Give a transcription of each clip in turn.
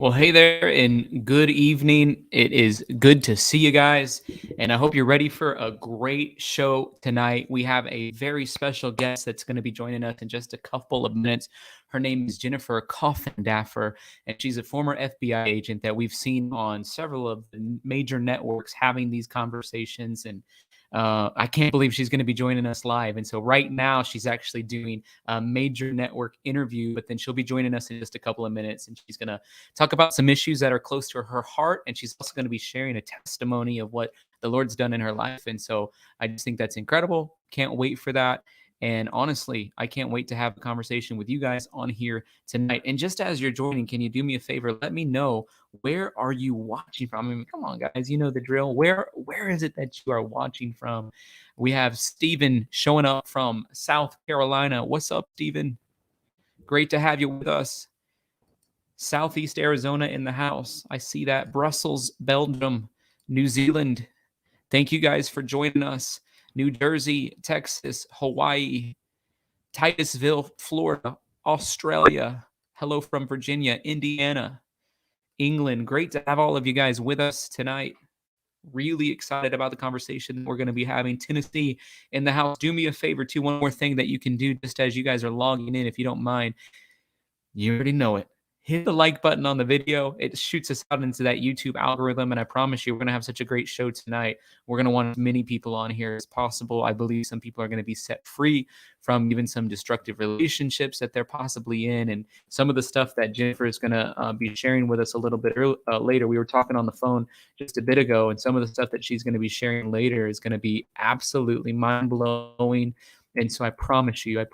Well, hey there, and good evening. It is good to see you guys, and I hope you're ready for a great show tonight. We have a very special guest that's going to be joining us in just a couple of minutes. Her name is Jennifer Coffindaffer, and she's a former FBI agent that we've seen on several of the major networks having these conversations. And I can't believe she's going to be joining us live. And so, right now, she's actually doing a major network interview, but then she'll be joining us in just a couple of minutes, and she's going to talk about some issues that are close to her heart. And she's also going to be sharing a testimony of what the Lord's done in her life. And so I just think that's incredible. Can't wait for that. And honestly, I can't wait to have a conversation with you guys on here tonight. And just as you're joining, can you do me a favor? Let me know, where are you watching from? I mean, come on, guys, you know the drill. Where is it that you are watching from? We have Stephen showing up from South Carolina. What's up, Stephen? Great to have you with us. Southeast Arizona in the house. I see that. Brussels, Belgium, New Zealand. Thank you guys for joining us. New Jersey, Texas, Hawaii, Titusville, Florida, Australia. Hello from Virginia, Indiana, England. Great to have all of you guys with us tonight. Really excited about the conversation we're going to be having. Tennessee in the house. Do me a favor, too. One more thing that you can do just as you guys are logging in, if you don't mind. You already know it. Hit the like button on the video. It shoots us out into that YouTube algorithm. And I promise you, we're going to have such a great show tonight. We're going to want as many people on here as possible. I believe some people are going to be set free from even some destructive relationships that they're possibly in. And some of the stuff that Jennifer is going to be sharing with us a little bit later. We were talking on the phone just a bit ago, and some of the stuff that she's going to be sharing later is going to be absolutely mind-blowing. And so I promise you,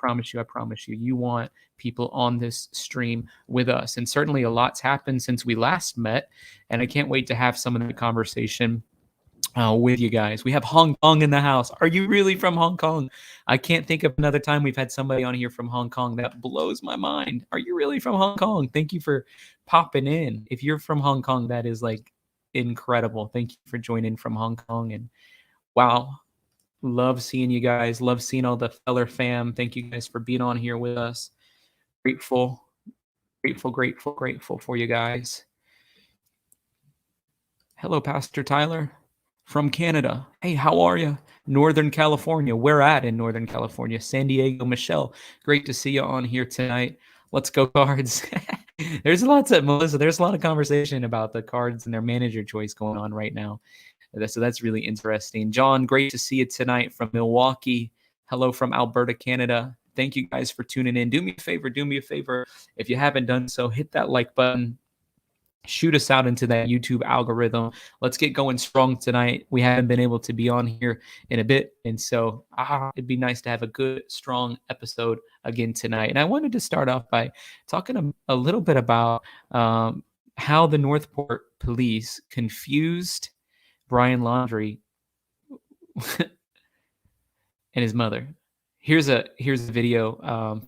you want people on this stream with us. And certainly a lot's happened since we last met. And I can't wait to have some of the conversation with you guys. We have Hong Kong in the house. Are you really from Hong Kong? I can't think of another time we've had somebody on here from Hong Kong. That blows my mind. Are you really from Hong Kong? Thank you for popping in. If you're from Hong Kong, that is like incredible. Thank you for joining from Hong Kong. And wow. Love seeing you guys. Love seeing all the Feller fam. Thank you guys for being on here with us. Grateful for you guys. Hello, Pastor Tyler from Canada. Hey, how are you? Northern California. Where at in Northern California? San Diego. Michelle, great to see you on here tonight. Let's go Cards. There's lots of, Melissa, there's a lot of conversation about the Cards and their manager choice going on right now. So that's really interesting. John, great to see you tonight from Milwaukee. Hello from Alberta, Canada. Thank you guys for tuning in. Do me a favor. If you haven't done so, hit that like button. Shoot us out into that YouTube algorithm. Let's get going strong tonight. We haven't been able to be on here in a bit. And so it'd be nice to have a good, strong episode again tonight. And I wanted to start off by talking a little bit about how the Northport police confused Brian Laundrie and his mother. Here's a video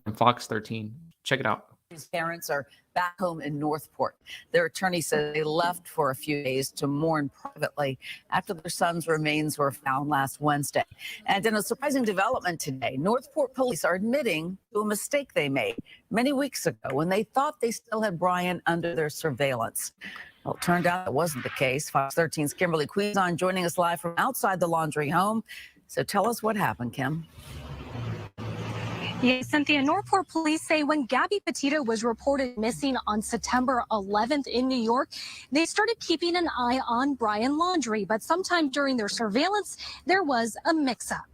from Fox 13. Check it out. His parents are back home in Northport. Their attorney said they left for a few days to mourn privately after their son's remains were found last Wednesday. And in a surprising development today, Northport police are admitting to a mistake they made many weeks ago when they thought they still had Brian under their surveillance. Well, it turned out it wasn't the case. Fox 13's Kimberly Quizon joining us live from outside the Laundrie home. So tell us what happened, Kim. Yes, Cynthia, Northport police say when Gabby Petito was reported missing on September 11th in New York, they started keeping an eye on Brian Laundrie. But sometime during their surveillance, there was a mix-up.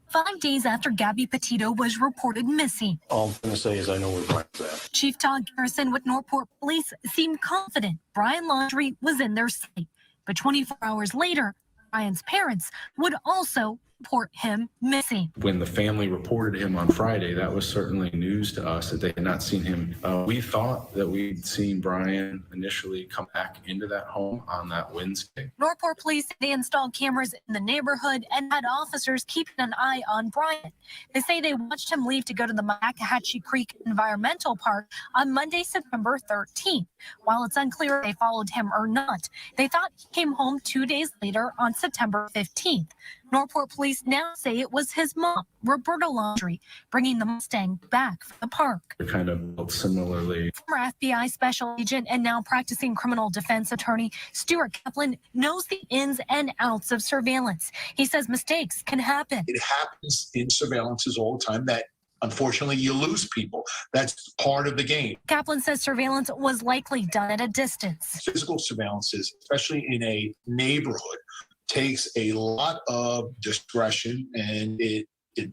5 days after Gabby Petito was reported missing. All I'm going to say is I know where Brian's at. Chief Todd Garrison with Northport Police seemed confident Brian Laundrie was in their sight. But 24 hours later, Brian's parents would also report him missing. When the family reported him on Friday, that was certainly news to us that they had not seen him. We thought that we'd seen Brian initially come back into that home on that Wednesday. Northport police, they installed cameras in the neighborhood and had officers keeping an eye on Brian. They say they watched him leave to go to the Maxahachie Creek Environmental Park on Monday, September 13th. While it's unclear if they followed him or not, they thought he came home 2 days later on September 15th. Northport police now say it was his mom, Roberta Laundrie, bringing the Mustang back from the park. They're kind of built similarly. Former FBI special agent and now practicing criminal defense attorney Stuart Kaplan knows the ins and outs of surveillance. He says mistakes can happen. It happens in surveillances all the time that unfortunately you lose people. That's part of the game. Kaplan says surveillance was likely done at a distance. Physical surveillances, especially in a neighborhood, takes a lot of discretion, and it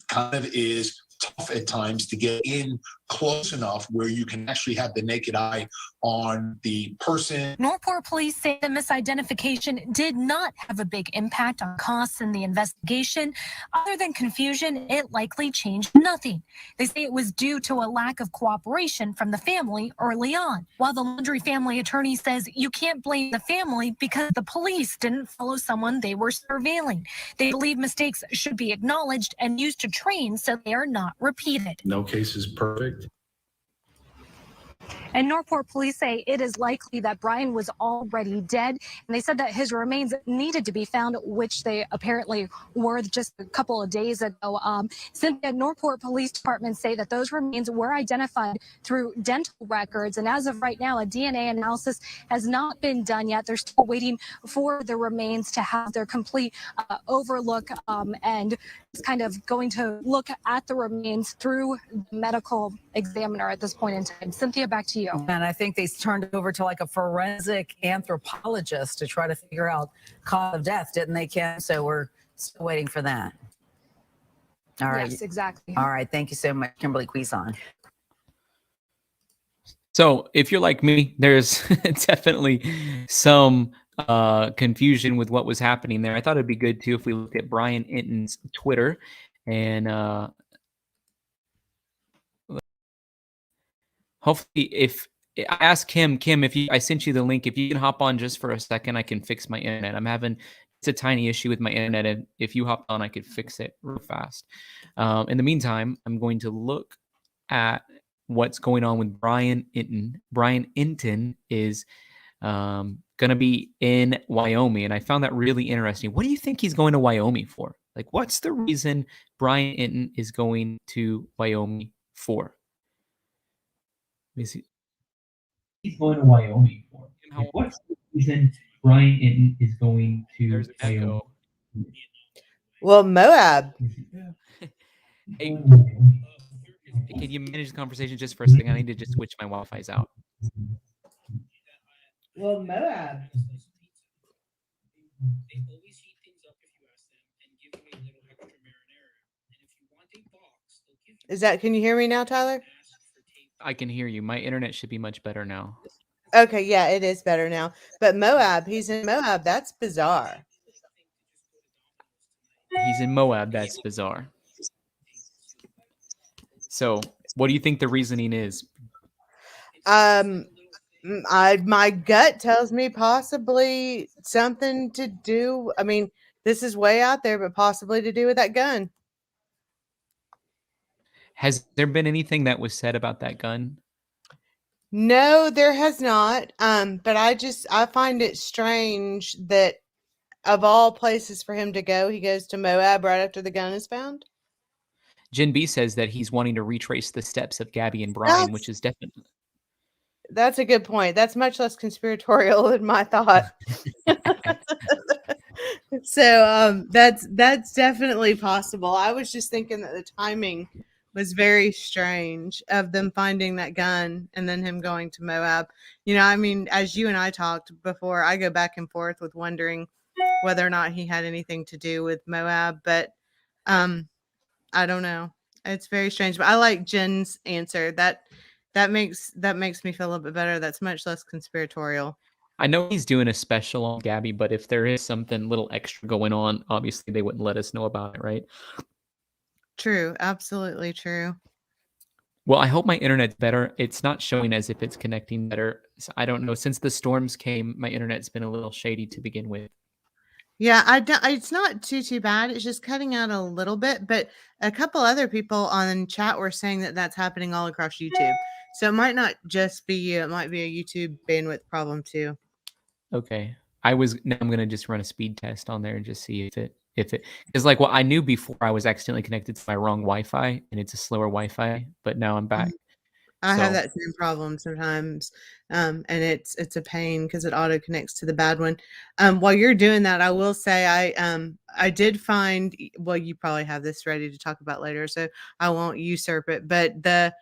kind of is tough at times to get in close enough where you can actually have the naked eye on the person. Northport police say the misidentification did not have a big impact on costs in the investigation. Other than confusion, it likely changed nothing. They say it was due to a lack of cooperation from the family early on. While the Laundrie family attorney says you can't blame the family because the police didn't follow someone they were surveilling. They believe mistakes should be acknowledged and used to train so they are not repeated. No case is perfect. And Northport police say it is likely that Brian was already dead. And they said that his remains needed to be found, which they apparently were just a couple of days ago. Cynthia, Northport Police Department say that those remains were identified through dental records. And as of right now, a DNA analysis has not been done yet. They're still waiting for the remains to have their complete overlook and kind of going to look at the remains through the medical examiner at this point in time. Cynthia, back to you. And I think they turned it over to like a forensic anthropologist to try to figure out cause of death, didn't they, Kim? So we're still waiting for that. All right. Yes, exactly. All right. Thank you so much, Kimberly Quizon. So if you're like me, there's definitely some confusion with what was happening there. I thought it'd be good too if we looked at Brian Inton's Twitter and hopefully if I ask Kim, if I sent you the link, if you can hop on just for a second, I can fix my internet. I'm having it's a tiny issue with my internet, and if you hop on, I could fix it real fast. In the meantime, I'm going to look at what's going on with Brian Inton. Brian Inton is going to be in Wyoming, and I found that really interesting. What do you think he's going to Wyoming for? Like, what's the reason Brian Inton is going to Wyoming for? Let me see. He's going to Wyoming for? Like, what's the reason Brian Inton is going to Wyoming? Well, Moab. Hey, can you manage the conversation just for a second? I need to just switch my Wi-Fi's out. Well, Moab. They always heat things up if you ask them and give you a little extra marinara. And if you want a box, they'll give you. Is that? Can you hear me now, Tyler? I can hear you. My internet should be much better now. Okay, yeah, it is better now. But Moab, he's in Moab. That's bizarre. He's in Moab. That's bizarre. So, what do you think the reasoning is? My gut tells me possibly something to do. I mean, this is way out there, but possibly to do with that gun. Has there been anything that was said about that gun? No, there has not. But I find it strange that of all places for him to go, he goes to Moab right after the gun is found. Jen B says that he's wanting to retrace the steps of Gabby and Brian, which is definitely. That's a good point. That's much less conspiratorial than my thought. So that's definitely possible. I was just thinking that the timing was very strange of them finding that gun and then him going to Moab. You know, I mean, as you and I talked before, I go back and forth with wondering whether or not he had anything to do with Moab, but I don't know. It's very strange, but I like Jen's answer. That makes me feel a little bit better. That's much less conspiratorial. I know he's doing a special on Gabby, but if there is something little extra going on, obviously they wouldn't let us know about it, right? True. Absolutely true. Well, I hope my internet's better. It's not showing as if it's connecting better. So I don't know. Since the storms came, my internet's been a little shady to begin with. Yeah, it's not too bad. It's just cutting out a little bit, but a couple other people on chat were saying that that's happening all across YouTube. So it might not just be you. It might be a YouTube bandwidth problem too. Okay. Now I'm going to just run a speed test on there and just see if it if it is like, well, I knew before I was accidentally connected to my wrong Wi-Fi and it's a slower Wi-Fi, but now I'm back. I have So that same problem sometimes, and it's a pain because it auto connects to the bad one. While you're doing that, I will say I did find, well, you probably have this ready to talk about later, so I won't usurp it. But the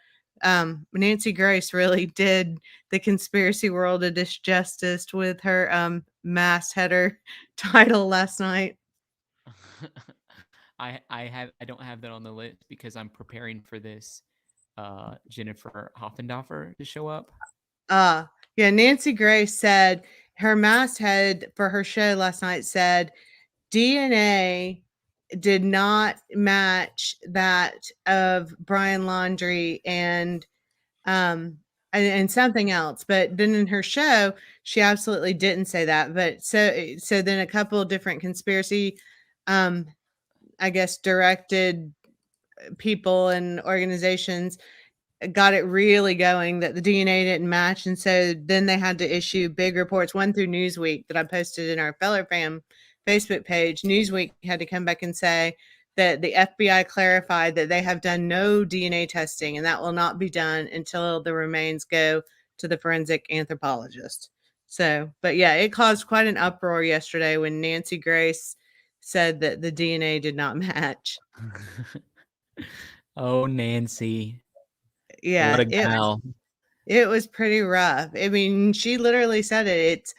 Nancy Grace really did the conspiracy world a disjustice with her mastheader title last night. I don't have that on the list because I'm preparing for this Jennifer Coffindaffer to show up. Yeah, Nancy Grace said her masthead for her show last night said DNA did not match that of Brian Laundrie and something else. But then in her show, she absolutely didn't say that. But so then a couple of different conspiracy, I guess, directed people and organizations got it really going that the DNA didn't match. And so then they had to issue big reports, one through Newsweek that I posted in our Feller Fam Facebook page. Newsweek had to come back and say that the FBI clarified that they have done no DNA testing and that will not be done until the remains go to the forensic anthropologist. So, but yeah, it caused quite an uproar yesterday when Nancy Grace said that the DNA did not match. Oh, Nancy. Yeah, What a gal. it was pretty rough. I mean, she literally said it. It's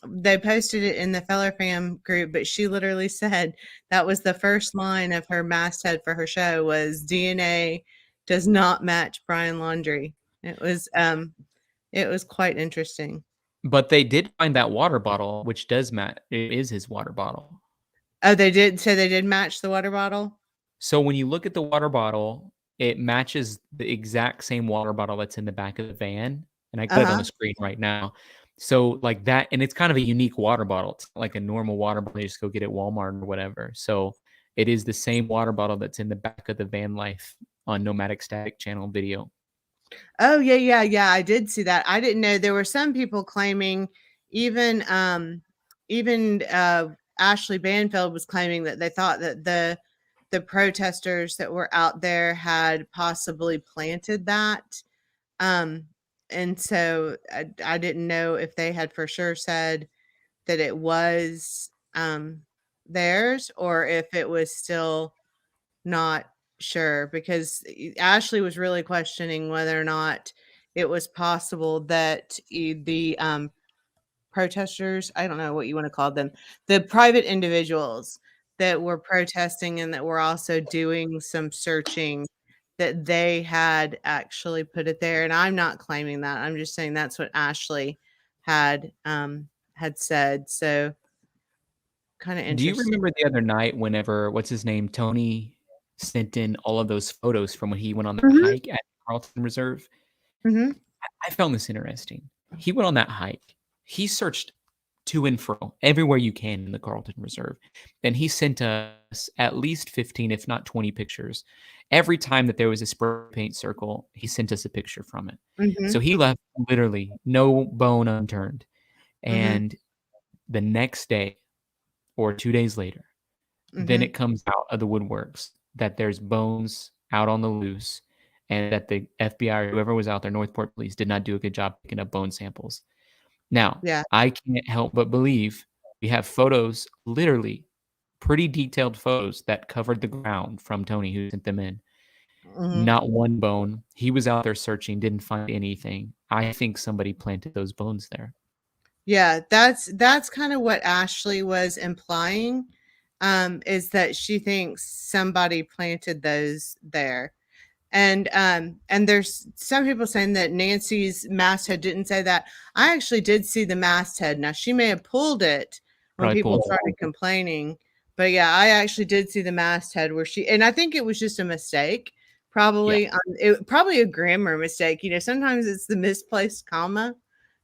they posted it in the Feller Fam group, but she literally said that was the first line of her masthead for her show was DNA does not match Brian Laundrie. It was quite interesting. But they did find that water bottle, which does match. It is his water bottle. Oh, they did. So they did match the water bottle. So when you look at the water bottle, it matches the exact same water bottle that's in the back of the van. And I got it on the screen right now. So like that, and it's kind of a unique water bottle. It's not like a normal water bottle. You just go get it at Walmart or whatever. So it is the same water bottle that's in the back of the van life on Nomadic Static channel video. Oh, yeah, I did see that. I didn't know there were some people claiming even Ashley Banfield was claiming that they thought that the protesters that were out there had possibly planted that. And so I didn't know if they had for sure said that it was theirs or if it was still not sure, because Ashley was really questioning whether or not it was possible that the protesters, I don't know what you want to call them, the private individuals that were protesting and that were also doing some searching, that they had actually put it there. And I'm not claiming that. I'm just saying that's what Ashley had said. So kind of Do you interesting. remember the other night whenever, what's his name, Tony sent in all of those photos from when he went on the hike at Carlton Reserve? Mm-hmm. I found this interesting. He went on that hike. He searched to and fro everywhere you can in the Carlton Reserve. And he sent us at least 15, if not 20 pictures. Every time that there was a spray paint circle, he sent us a picture from it. Mm-hmm. So he left literally no bone unturned. Mm-hmm. And the next day or 2 days later, then it comes out of the woodworks that there's bones out on the loose and that the FBI or whoever was out there, Northport Police, did not do a good job picking up bone samples. Now, Yeah. I can't help but believe we have photos, literally pretty detailed photos that covered the ground from Tony who sent them in. Mm-hmm. Not one bone. He was out there searching, didn't find anything. I think somebody planted those bones there. Yeah, that's kind of what Ashley was implying, is that she thinks somebody planted those there. And there's some people saying that Nancy's masthead didn't say that. I actually did see the masthead. Now she may have pulled it when Probably people pulled it. started complaining, but yeah, I actually did see the masthead where and I think it was just a mistake, probably probably a grammar mistake. You know, sometimes it's the misplaced comma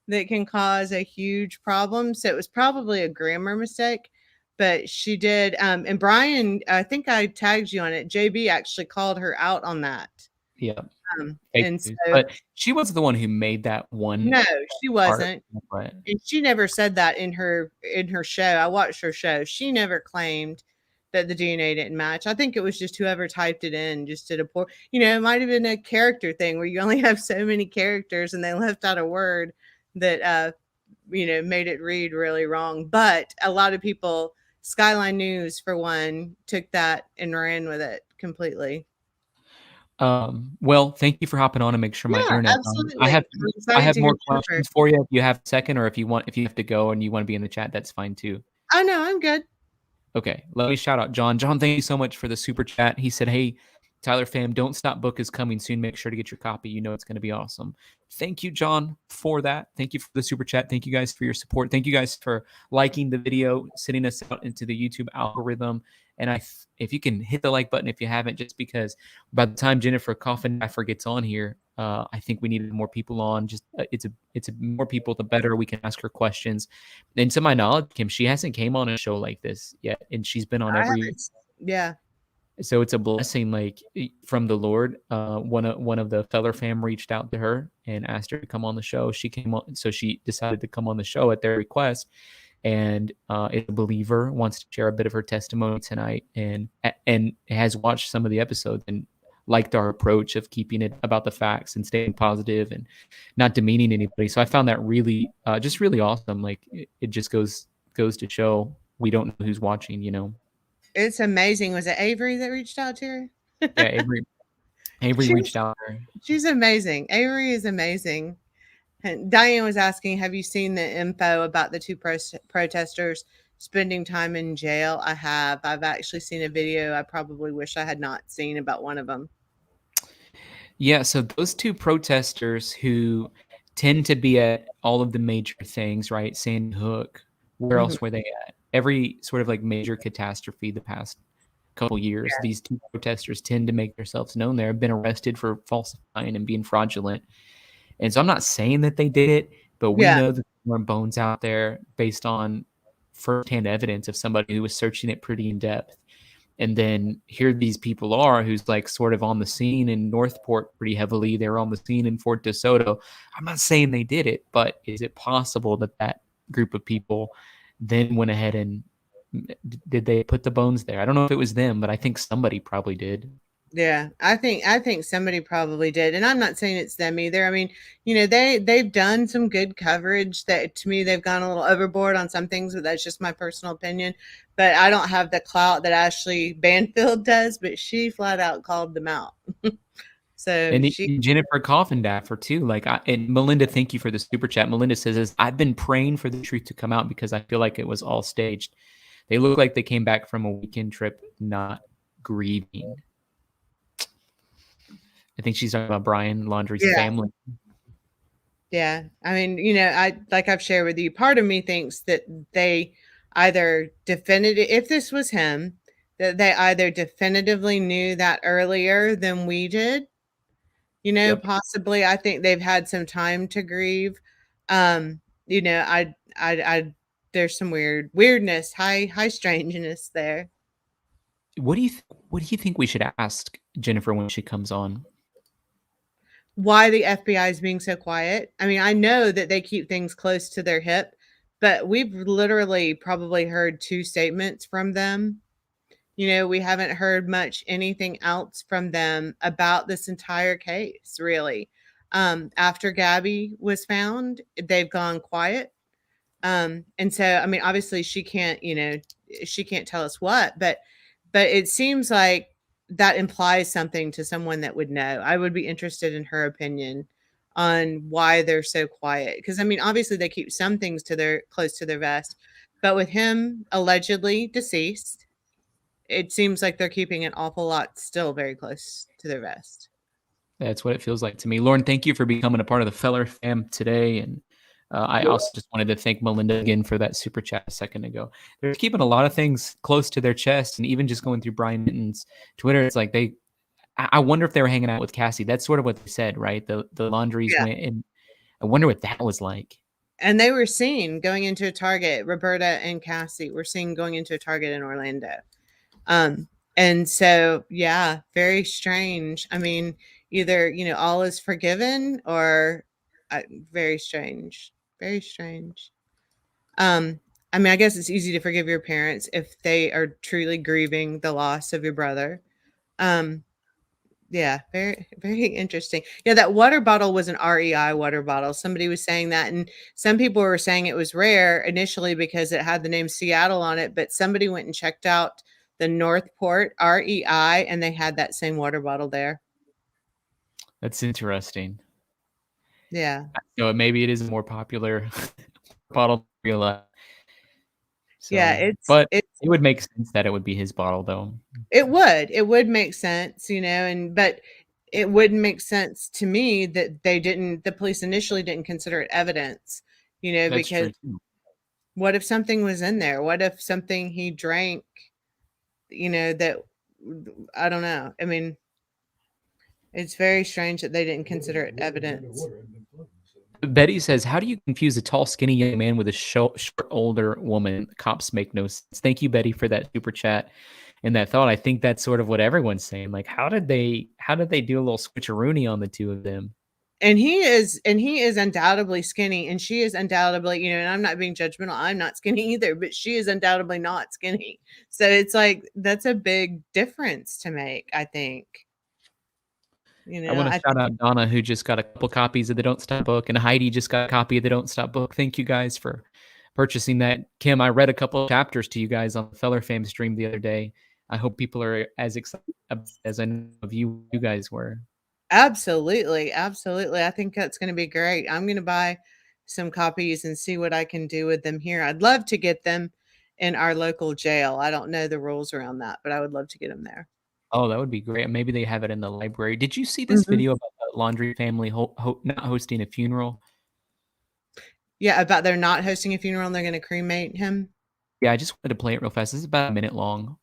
that can cause a huge problem. So it was probably a grammar mistake, but she did. And Brian, I think I tagged you on it. JB actually called her out on that. Yeah. Fake And news. so But she was the one who made that one no, she part. wasn't. But And she never said that in her show. I watched her show. She never claimed that the DNA didn't match. I think it was just whoever typed it in just did a poor, it might have been a character thing where you only have so many characters and they left out a word that made it read really wrong. But a lot of people, Skyline News for one, took that and ran with it completely. well, thank you for hopping on and make sure my Yeah, internet's on. absolutely. I'm I excited have to hear more Jennifer. questions for you if you have a second, or if you have to go and you want to be in the chat, that's fine too. Oh no, I'm good. Okay, let me shout out John. John, thank you so much for the super chat. He said, "Hey, Tyler fam, Don't Stop book is coming soon. Make sure to get your copy. You know it's going to be awesome." Thank you, John, for that. Thank you for the super chat. Thank you guys for your support. Thank you guys for liking the video, sending us out into the YouTube algorithm. And if you can hit the like button if you haven't, just because by the time Jennifer Coffindaffer gets on here, I think we need more people on. Just it's more people, the better we can ask her questions. And to my knowledge, Kim, she hasn't came on a show like this yet, and she's been on every. Yeah. So it's a blessing, like from the Lord. One of the Feller fam reached out to her and asked her to come on the show. She came on, so she decided to come on the show at their request. And is a believer, wants to share a bit of her testimony tonight, and has watched some of the episodes and liked our approach of keeping it about the facts and staying positive and not demeaning anybody. So I found that really, just really awesome. Like it just goes to show we don't know who's watching, It's amazing. Was it Avery that reached out to her? Yeah, Avery reached out to her. She's amazing. Avery is amazing. And Diane was asking, have you seen the info about the two protesters spending time in jail? I have. I've actually seen a video I probably wish I had not seen about one of them. Yeah, so those two protesters who tend to be at all of the major things, right? Sandy Hook, where else were they at? Every sort of like major catastrophe the past couple years, these two protesters tend to make themselves known there, have been arrested for falsifying and being fraudulent. And so I'm not saying that they did it, but we know that there are bones out there based on firsthand evidence of somebody who was searching it pretty in depth. And then here these people are who's like sort of on the scene in Northport pretty heavily. They're on the scene in Fort DeSoto. I'm not saying they did it, but is it possible that that group of people then went ahead and did they put the bones there? I don't know if it was them, but I think somebody probably did. Yeah, I think somebody probably did. And I'm not saying it's them either. I mean, they've done some good coverage that to me they've gone a little overboard on some things, but that's just my personal opinion. But I don't have the clout that Ashley Banfield does, but she flat out called them out. So and Jennifer Coffindaffer too. And Melinda, thank you for the super chat. Melinda says, I've been praying for the truth to come out because I feel like it was all staged. They look like they came back from a weekend trip, not grieving. I think she's talking about Brian Laundrie's family. Yeah. I mean, I've shared with you, part of me thinks that they either if this was him, that they either definitively knew that earlier than we did. Possibly. I think they've had some time to grieve. There's some weirdness, high strangeness there. What do you think we should ask Jennifer when she comes on? Why the FBI is being so quiet? I mean, I know that they keep things close to their hip, but we've literally probably heard 2 statements from them. We haven't heard anything else from them about this entire case, really. After Gabby was found, they've gone quiet. And so, I mean, obviously she can't tell us what, but it seems like that implies something to someone that would know. I would be interested in her opinion on why they're so quiet. Because I mean, obviously they keep some things close to their vest, but with him allegedly deceased, it seems like they're keeping an awful lot still very close to their vest. That's what it feels like to me. Lauren, thank you for becoming a part of the Feller fam today. And I also just wanted to thank Melinda again for that super chat a second ago. They're keeping a lot of things close to their chest, and even just going through Brian Mitten's Twitter, it's like I wonder if they were hanging out with Cassie. That's sort of what they said, right? The Laundries went, and I wonder what that was like. And they were seen going into a Target. Roberta and Cassie were seen going into a Target in Orlando. And so, yeah, very strange. I mean, either, all is forgiven or very strange. Very strange. I mean, I guess it's easy to forgive your parents if they are truly grieving the loss of your brother. Um, yeah, very, very interesting. Yeah, that water bottle was an REI water bottle. Somebody was saying that, and some people were saying it was rare initially because it had the name Seattle on it, but somebody went and checked out the Northport REI, and they had that same water bottle there. That's interesting. Yeah. So maybe it is a more popular bottle than we realize. Yeah, But it's it would make sense that it would be his bottle, though. it would make sense, but it wouldn't make sense to me that the police initially didn't consider it evidence, That's because true too. what if something was in there? What if something he drank, that I don't know. I mean, it's very strange that they didn't consider it evidence. Betty says, "How do you confuse a tall, skinny young man with a short, older woman? Cops make no sense." Thank you, Betty, for that super chat and that thought. I think that's sort of what everyone's saying. Like, how did they do a little switcheroony on the two of them? And he is undoubtedly skinny, and she is undoubtedly, and I'm not being judgmental. I'm not skinny either, but she is undoubtedly not skinny. So it's like that's a big difference to make, I think. I want to shout out Donna, who just got a couple copies of the Don't Stop book, and Heidi just got a copy of the Don't Stop book. Thank you guys for purchasing that. Kim, I read a couple of chapters to you guys on the Feller Fam stream the other day. I hope people are as excited as I know of you guys were. Absolutely. Absolutely. I think that's going to be great. I'm going to buy some copies and see what I can do with them here. I'd love to get them in our local jail. I don't know the rules around that, but I would love to get them there. Oh, that would be great. Maybe they have it in the library. Did you see this video about the Laundrie family not hosting a funeral? Yeah, about they're not hosting a funeral and they're going to cremate him. Yeah, I just wanted to play it real fast. This is about a minute long.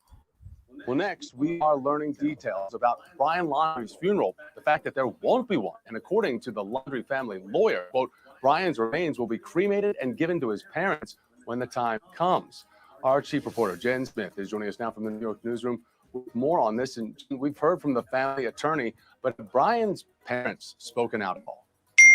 Well, next, we are learning details about Brian Laundrie's funeral, the fact that there won't be one. And according to the Laundrie family lawyer, quote, Brian's remains will be cremated and given to his parents when the time comes. Our chief reporter, Jen Smith, is joining us now from the New York newsroom with more on this. And we've heard from the family attorney, but have Brian's parents spoken out at all?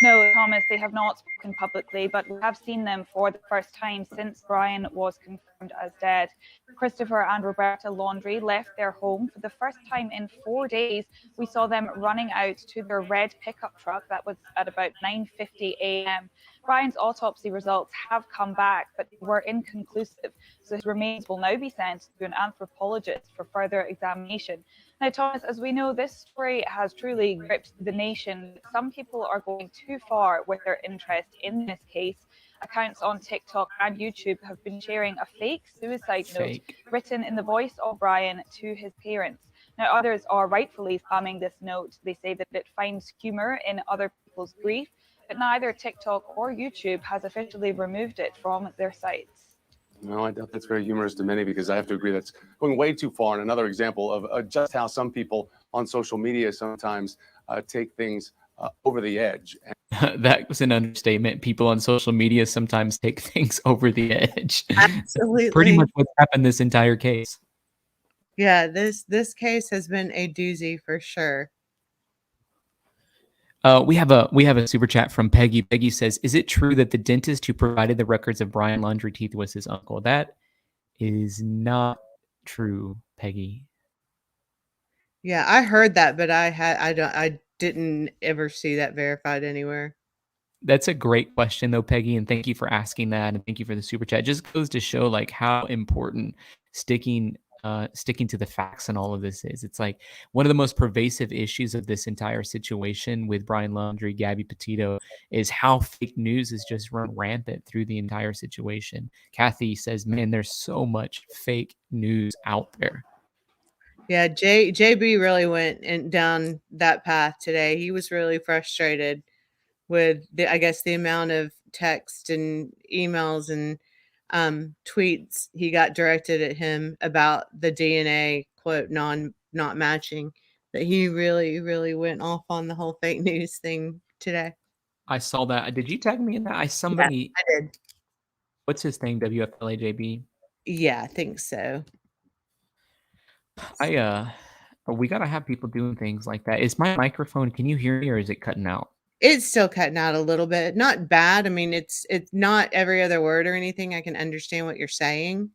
No, Thomas, they have not spoken publicly, but we have seen them for the first time since Brian was confirmed as dead. Christopher and Roberta Laundrie left their home for the first time in 4 days. We saw them running out to their red pickup truck. That was at about 9:50 a.m. Brian's autopsy results have come back, but they were inconclusive. So his remains will now be sent to an anthropologist for further examination. Now, Thomas, as we know, this story has truly gripped the nation. Some people are going too far with their interest in this case. Accounts on TikTok and YouTube have been sharing a fake suicide note written in the voice of Brian to his parents. Now, others are rightfully spamming this note. They say that it finds humor in other people's grief, but neither TikTok or YouTube has officially removed it from their sites. No, I doubt that's very humorous to many, because I have to agree that's going way too far. And another example of just how some people on social media sometimes take things over the edge. That was an understatement. People on social media sometimes take things over the edge. Absolutely. Pretty much what's happened this entire case. Yeah, this case has been a doozy for sure. We have a super chat from Peggy. Peggy says, "Is it true that the dentist who provided the records of Brian Laundrie teeth was his uncle?" That is not true, Peggy. Yeah, I heard that, but I didn't ever see that verified anywhere. That's a great question, though, Peggy, and thank you for asking that, and thank you for the super chat. It just goes to show like how important sticking to the facts and all of this is. It's like one of the most pervasive issues of this entire situation with Brian Laundrie, Gabby Petito, is how fake news has just run rampant through the entire situation. Kathy says, "Man, there's so much fake news out there." Yeah, JB really went down that path today. He was really frustrated with the amount of text and emails and tweets he got directed at him about the DNA quote not matching. That he really went off on the whole fake news thing today. I saw that. Did you tag me in that? Yeah, I did. What's his thing? WFLAJB? Yeah, I think so. We gotta have people doing things like that. Is my microphone? Can you hear me, or is it cutting out? It's still cutting out a little bit. Not bad. I mean, it's not every other word or anything. I can understand what you're saying,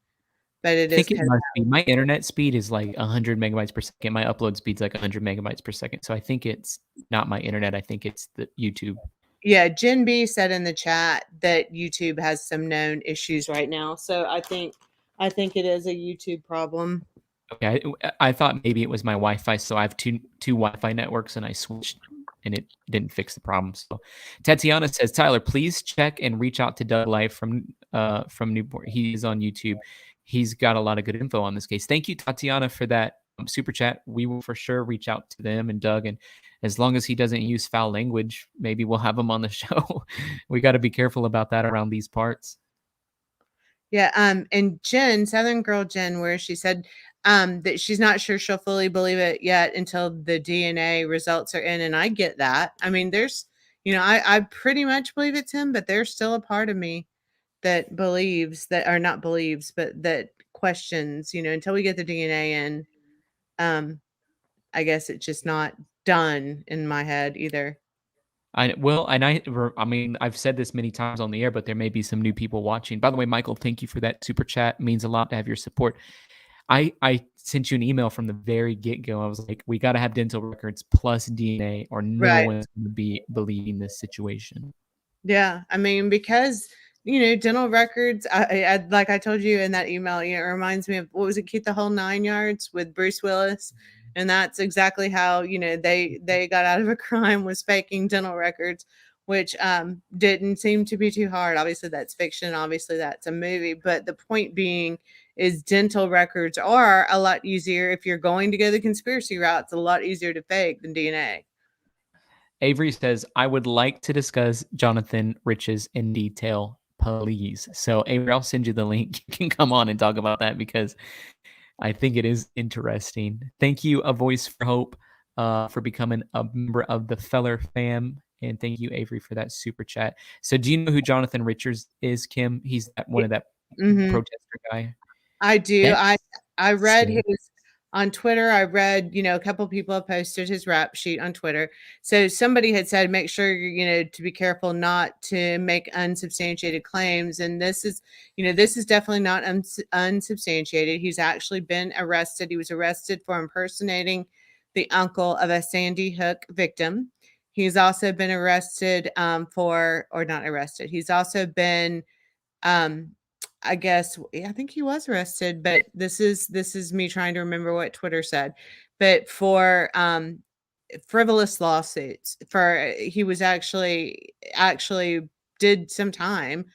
but I it is think it cutting must be. out. My internet speed is like 100 megabytes per second. My upload speed's like 100 megabytes per second. So I think it's not my internet. I think it's the YouTube. Yeah, Jen B said in the chat that YouTube has some known issues right now. So I think it is a YouTube problem. Okay, I thought maybe it was my Wi-Fi. So I have two Wi-Fi networks, and I switched, and it didn't fix the problem. So Tatiana says, Tyler, please check and reach out to Doug Life from Newport. He's on YouTube. He's got a lot of good info on this case. Thank you, Tatiana, for that super chat. We will for sure reach out to them and Doug, and as long as he doesn't use foul language, maybe we'll have him on the show. We got to be careful about that around these parts. Yeah, and Jen, Southern Girl Jen, where she said that she's not sure she'll fully believe it yet until the DNA results are in, and I get that. I mean, there's, I pretty much believe it's him, but there's still a part of me that believes that, or not believes, but that questions, until we get the DNA in. I guess it's just not done in my head either. I mean, I've said this many times on the air, but there may be some new people watching. By the way, Michael, thank you for that super chat. It means a lot to have your support. I sent you an email from the very get-go. I was like, we got to have dental records plus DNA, or no Right. one's going to be believing this situation. Yeah, I mean, because dental records. I like I told you in that email. It reminds me of, what was it? Keep the Whole Nine Yards with Bruce Willis, and that's exactly how they got out of a crime, was faking dental records, which didn't seem to be too hard. Obviously, that's fiction. Obviously, that's a movie. But the point being is, dental records are a lot easier if you're going to go the conspiracy route. It's a lot easier to fake than DNA. Avery says, I would like to discuss Jonathan Riches in detail, please. So, Avery, I'll send you the link. You can come on and talk about that because I think it is interesting. Thank you, A Voice for Hope, for becoming a member of the Feller fam. And thank you, Avery, for that super chat. So, do you know who Jonathan Richards is, Kim? He's one of that protester guy. I do. That's I read sick. his on Twitter. I read, a couple people have posted his rap sheet on Twitter. So somebody had said, make sure to be careful not to make unsubstantiated claims. And this is definitely not unsubstantiated. He's actually been arrested. He was arrested for impersonating the uncle of a Sandy Hook victim. He's also been arrested or not arrested. He's also been I guess, I think he was arrested, but this is me trying to remember what Twitter said. But for frivolous lawsuits, he was actually did some time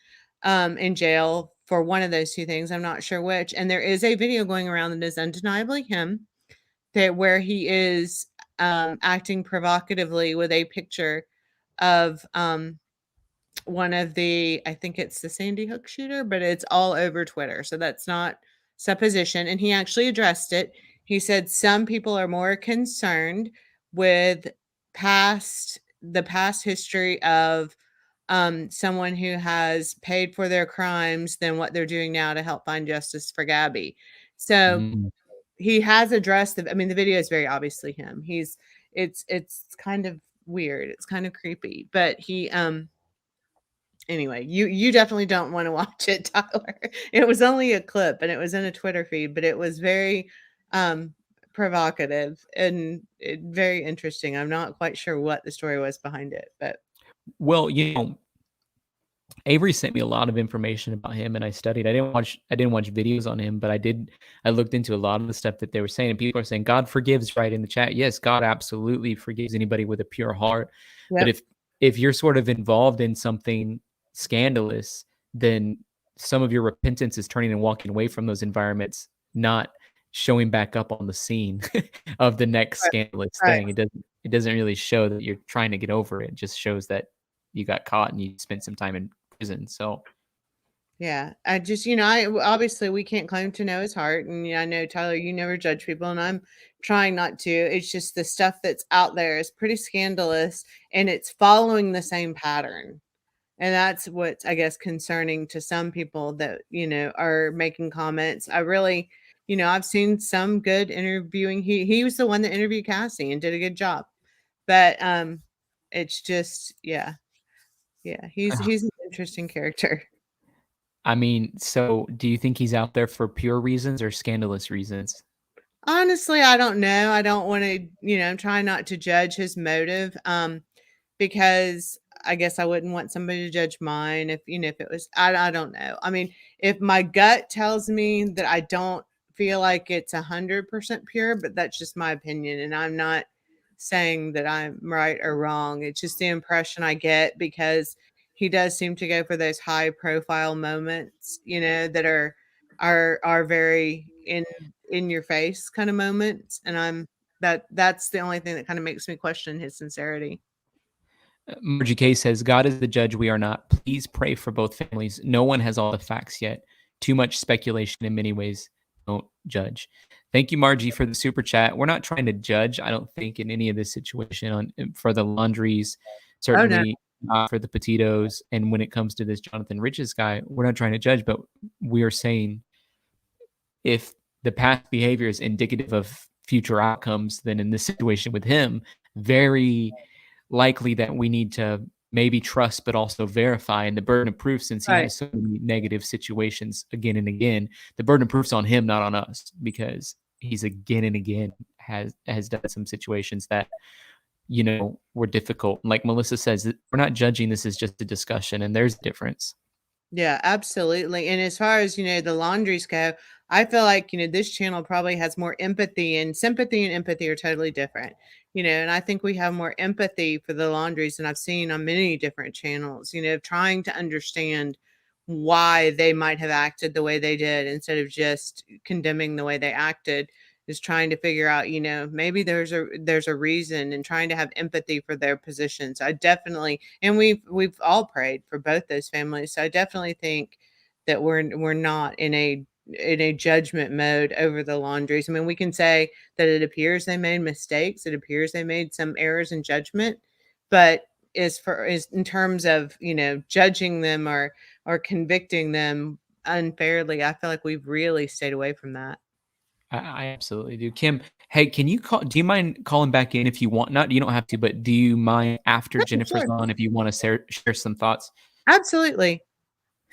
in jail for one of those two things. I'm not sure which. And there is a video going around that is undeniably him, where he is acting provocatively with a picture of one of I think it's the Sandy Hook shooter, but it's all over Twitter. So that's not supposition. And he actually addressed it. He said some people are more concerned with the past history of someone who has paid for their crimes than what they're doing now to help find justice for Gabby. So he has addressed the video is very obviously him. It's kind of weird. It's kind of creepy, but he anyway, you definitely don't want to watch it, Tyler. It was only a clip and it was in a Twitter feed, but it was very provocative and very interesting. I'm not quite sure what the story was behind it, but Well, Avery sent me a lot of information about him, and I studied. I didn't watch videos on him, but I looked into a lot of the stuff that they were saying. And people are saying God forgives, right, in the chat. Yes, God absolutely forgives anybody with a pure heart. Yep. But if you're sort of involved in something scandalous, then some of your repentance is turning and walking away from those environments, not showing back up on the scene of the next scandalous thing. It doesn't really show that you're trying to get over it. It just shows that you got caught and you spent some time in prison. So yeah, I just, obviously we can't claim to know his heart. And I know, Tyler, you never judge people, and I'm trying not to. It's just the stuff that's out there is pretty scandalous, and it's following the same pattern. And that's what's, I guess, concerning to some people that, are making comments. I really, I've seen some good interviewing. He was the one that interviewed Cassie and did a good job. But it's just he's an interesting character. I mean, so do you think he's out there for pure reasons or scandalous reasons? Honestly, I don't know. I don't want to, I'm trying not to judge his motive. Because I guess I wouldn't want somebody to judge mine if it was, I don't know. I mean, if my gut tells me that I don't feel like it's 100% pure, but that's just my opinion. And I'm not saying that I'm right or wrong. It's just the impression I get because he does seem to go for those high profile moments, that are very in your face kind of moments. And that's the only thing that kind of makes me question his sincerity. Margie K says, God is the judge, we are not. Please pray for both families. No one has all the facts yet. Too much speculation in many ways. Don't judge. Thank you, Margie, for the super chat. We're not trying to judge, I don't think, in any of this situation for the Laundries, certainly not for the Petitos. And when it comes to this Jonathan Riches guy, we're not trying to judge, but we are saying if the past behavior is indicative of future outcomes, then in this situation with him, very likely that we need to maybe trust but also verify. And the burden of proof, since he has so many negative situations again and again, the burden of proof's on him, not on us, because he's again and again has done some situations that were difficult. Like Melissa says, we're not judging, this is just a discussion, and there's a difference. Yeah, absolutely. And as far as, the Laundries go, I feel like, this channel probably has more empathy, and sympathy and empathy are totally different, and I think we have more empathy for the Laundries than I've seen on many different channels, trying to understand why they might have acted the way they did instead of just condemning the way they acted, is trying to figure out, maybe there's a reason, and trying to have empathy for their positions. I definitely, and we've all prayed for both those families. So I definitely think that we're not in a judgment mode over the Laundries. I mean, we can say that it appears they made mistakes. It appears they made some errors in judgment, but as in terms of, judging them or convicting them unfairly, I feel like we've really stayed away from that. I absolutely do. Kim, hey, do you mind calling back in if you want? Not, you don't have to, but do you mind after Jennifer's on if you want to share some thoughts? Absolutely.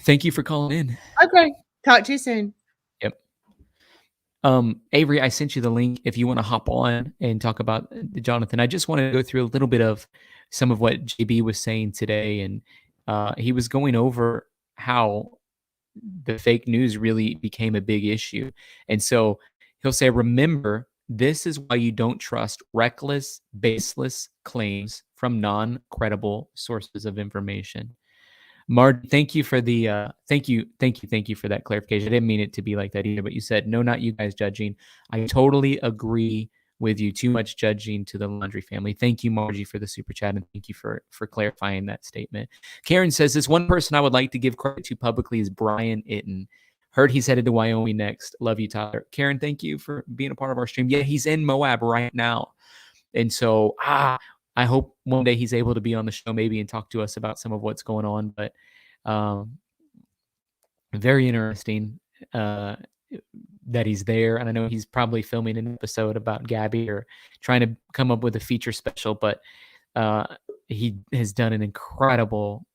Thank you for calling in. Okay. Talk to you soon. Yep. Avery, I sent you the link if you want to hop on and talk about Jonathan. I just want to go through a little bit of some of what JB was saying today. And he was going over how the fake news really became a big issue. And so he'll say, remember, this is why you don't trust reckless, baseless claims from non-credible sources of information. Marge, thank you for the thank you for that clarification. I didn't mean it to be like that either, but you said, no, not you guys judging. I totally agree with you. Too much judging to the Laundrie family. Thank you, Margie, for the super chat, and thank you for clarifying that statement. Karen says, this one person I would like to give credit to publicly is Brian Itten. Heard he's headed to Wyoming next. Love you, Tyler. Karen, thank you for being a part of our stream. Yeah, he's in Moab right now. And so I hope one day he's able to be on the show maybe and talk to us about some of what's going on. But very interesting that he's there. And I know he's probably filming an episode about Gabby or trying to come up with a feature special, but he has done an incredible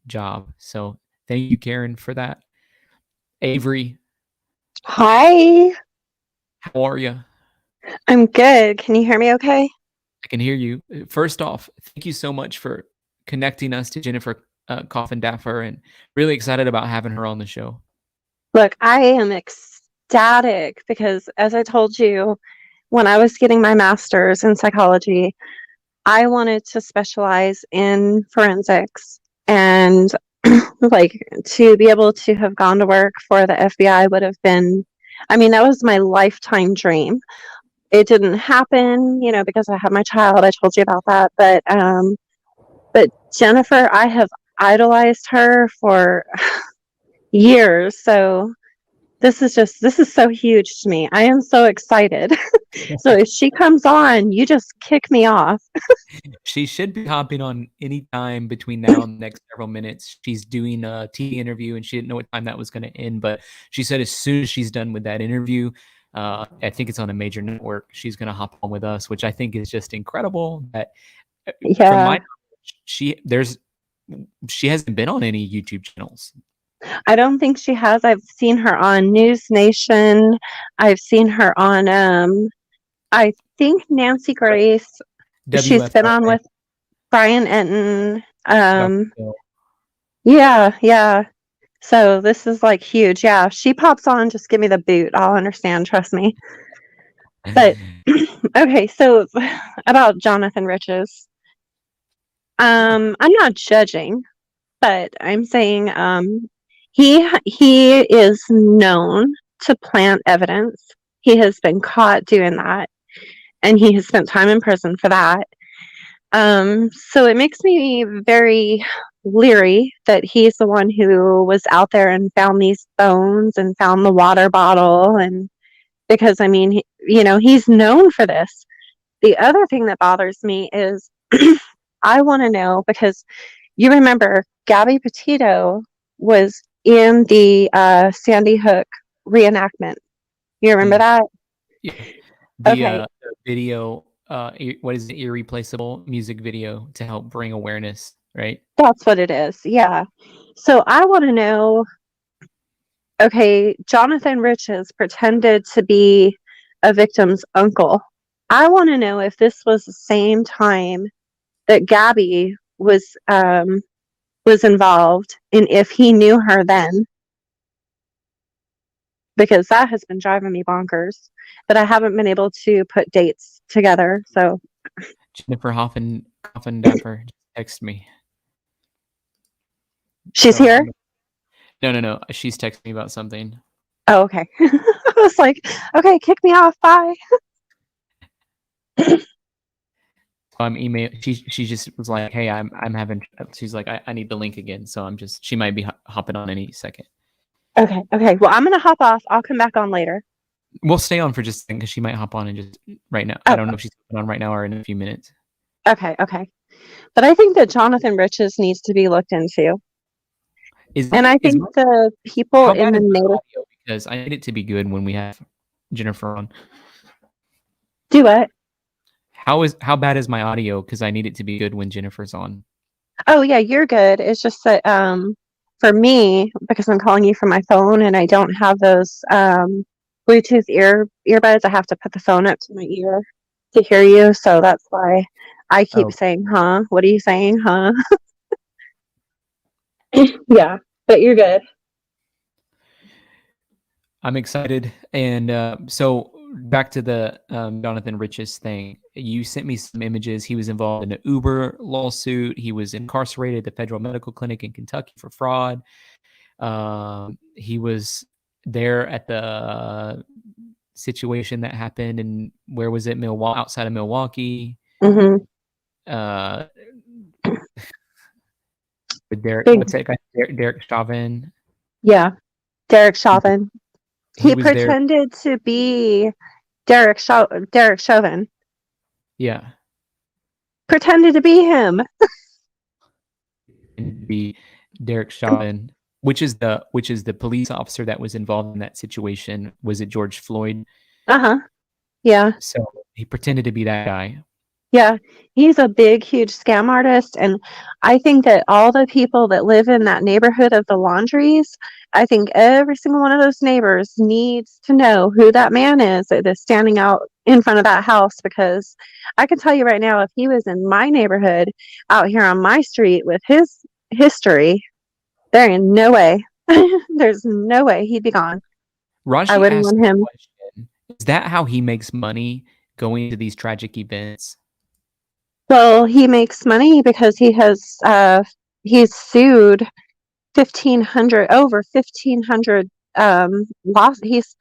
job. So thank you, Karen, for that. Avery. Hi. How are you? I'm good. Can you hear me okay? I can hear you. First off, thank you so much for connecting us to Jennifer Coffindaffer, and really excited about having her on the show. Look, I am ecstatic because, as I told you, when I was getting my master's in psychology, I wanted to specialize in forensics, and like to be able to have gone to work for the FBI would have been, I mean, that was my lifetime dream. It didn't happen, because I had my child. I told you about that. But Jennifer, I have idolized her for years. So this is so huge to me. I am so excited. So if she comes on, you just kick me off. She should be hopping on any time between now and the next several minutes. She's doing a TV interview, and she didn't know what time that was going to end, but she said as soon as she's done with that interview, I think it's on a major network, she's going to hop on with us, which I think is just incredible. That from my knowledge, she hasn't been on any YouTube channels. I don't think she has. I've seen her on News Nation. I've seen her on I think Nancy Grace. She's been on with Brian Enton. Yeah. So this is like huge. Yeah, if she pops on, just give me the boot. I'll understand, trust me. But okay, so about Jonathan Riches. I'm not judging, but I'm saying he is known to plant evidence. He has been caught doing that, and he has spent time in prison for that. So it makes me very leery that he's the one who was out there and found these bones and found the water bottle, and because I mean, he's known for this. The other thing that bothers me is I want to know, because you remember Gabby Petito was in the Sandy Hook reenactment. You remember that? Yeah. Okay. The video, what is it? Irreplaceable music video to help bring awareness, right? That's what it is. Yeah. So I want to know, okay, Jonathan Riches pretended to be a victim's uncle. I want to know if this was the same time that Gabby was involved, and if he knew her then, because that has been driving me bonkers. But I haven't been able to put dates together. So Jennifer Coffindaffer text me. She's here? No. She's texting me about something. Oh, okay. I was like, okay, kick me off. Bye. I'm emailing. She just was like, hey, I'm having. She's like, I need the link again. So she might be hopping on any second. Okay. Well, I'm gonna hop off. I'll come back on later. We'll stay on for just a second because she might hop on and just right now. I don't know if she's hopping on right now or in a few minutes. Okay. But I think that Jonathan Riches needs to be looked into. I think the people in the neighborhood, because I need it to be good when we have Jennifer on. Do what? How bad is my audio? Because I need it to be good when Jennifer's on. Oh yeah, you're good. It's just that for me, because I'm calling you from my phone and I don't have those Bluetooth earbuds, I have to put the phone up to my ear to hear you. So that's why I keep saying, huh? What are you saying, huh? Yeah, but you're good. I'm excited. And so back to the Jonathan Riches thing. You sent me some images. He was involved in an Uber lawsuit. He was incarcerated at the Federal Medical Clinic in Kentucky for fraud. He was there at the situation that happened in, where was it? Outside of Milwaukee. Mm-hmm. With what's that guy? Derek Chauvin. Yeah, Derek Chauvin. He pretended to be Derek Chauvin. Yeah. Pretended to be him. Be Derek Chauvin, which is the police officer that was involved in that situation. Was it George Floyd? Uh-huh. Yeah. So he pretended to be that guy. Yeah, he's a big, huge scam artist. And I think that all the people that live in that neighborhood of the Laundries, I think every single one of those neighbors needs to know who that man is that is standing out in front of that house. Because I can tell you right now, if he was in my neighborhood out here on my street with his history, there ain't no way. There's no way he'd be gone. Raji, I wouldn't want him. Is that how he makes money, going to these tragic events? Well, he makes money because he's sued over 1,500 he's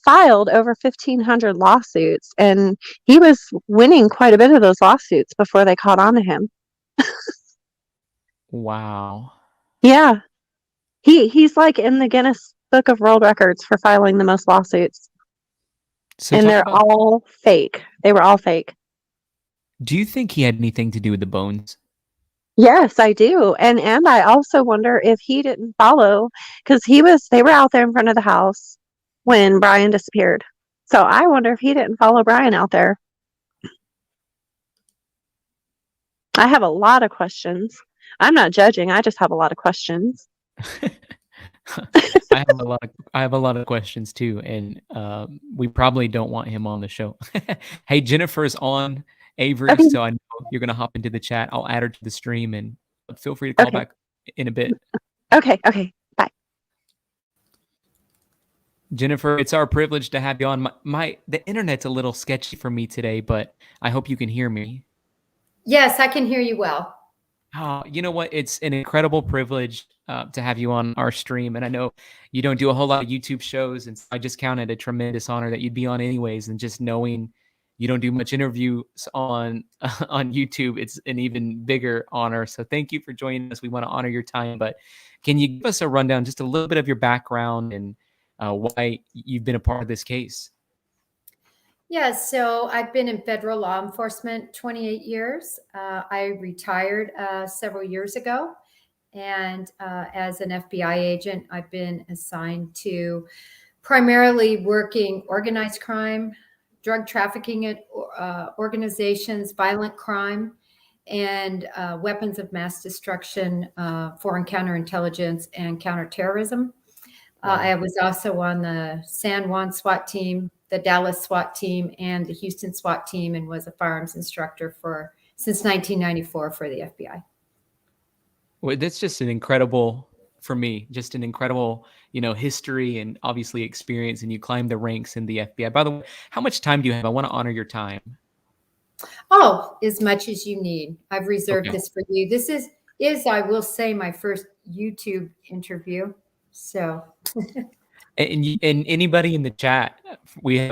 filed over 1,500 lawsuits, and he was winning quite a bit of those lawsuits before they caught on to him. Wow. Yeah. He's like in the Guinness book of world records for filing the most lawsuits. So And talk they're about, all fake. They were all fake. do you think he had anything to do with the bones? Yes, I do. And I also wonder if he didn't follow, because they were out there in front of the house when Brian disappeared. So I wonder if he didn't follow Brian out there. I have a lot of questions. I'm not judging. I just have a lot of questions. I have a lot of questions too, and we probably don't want him on the show. Hey, Jennifer's on, Avery, Okay. so I know you're gonna hop into the chat. I'll add her to the stream, and feel free to call Okay. back in a bit. Okay. Bye. Jennifer, it's our privilege to have you on. The internet's a little sketchy for me today, but I hope you can hear me. Yes, I can hear you well. Oh, you know what? It's an incredible privilege to have you on our stream. And I know you don't do a whole lot of YouTube shows, and so I just count it a tremendous honor that you'd be on anyways. And just knowing you don't do much interviews on on YouTube, it's an even bigger honor. So thank you for joining us. We want to honor your time. But can you give us a rundown, just a little bit of your background and why you've been a part of this case? Yes, so I've been in federal law enforcement 28 years. I retired several years ago. And as an FBI agent, I've been assigned to primarily working organized crime, drug trafficking organizations, violent crime, and weapons of mass destruction, foreign counterintelligence, and counterterrorism. I was also on the San Juan SWAT team, the Dallas SWAT team, and the Houston SWAT team, and was a firearms instructor since 1994 for the FBI. Well, that's just an incredible, for me, just an incredible, history and obviously experience. And you climbed the ranks in the FBI. By the way, how much time do you have? I want to honor your time. Oh, as much as you need. I've reserved Okay. this for you. This is, I will say, my first YouTube interview. So. And anybody in the chat, we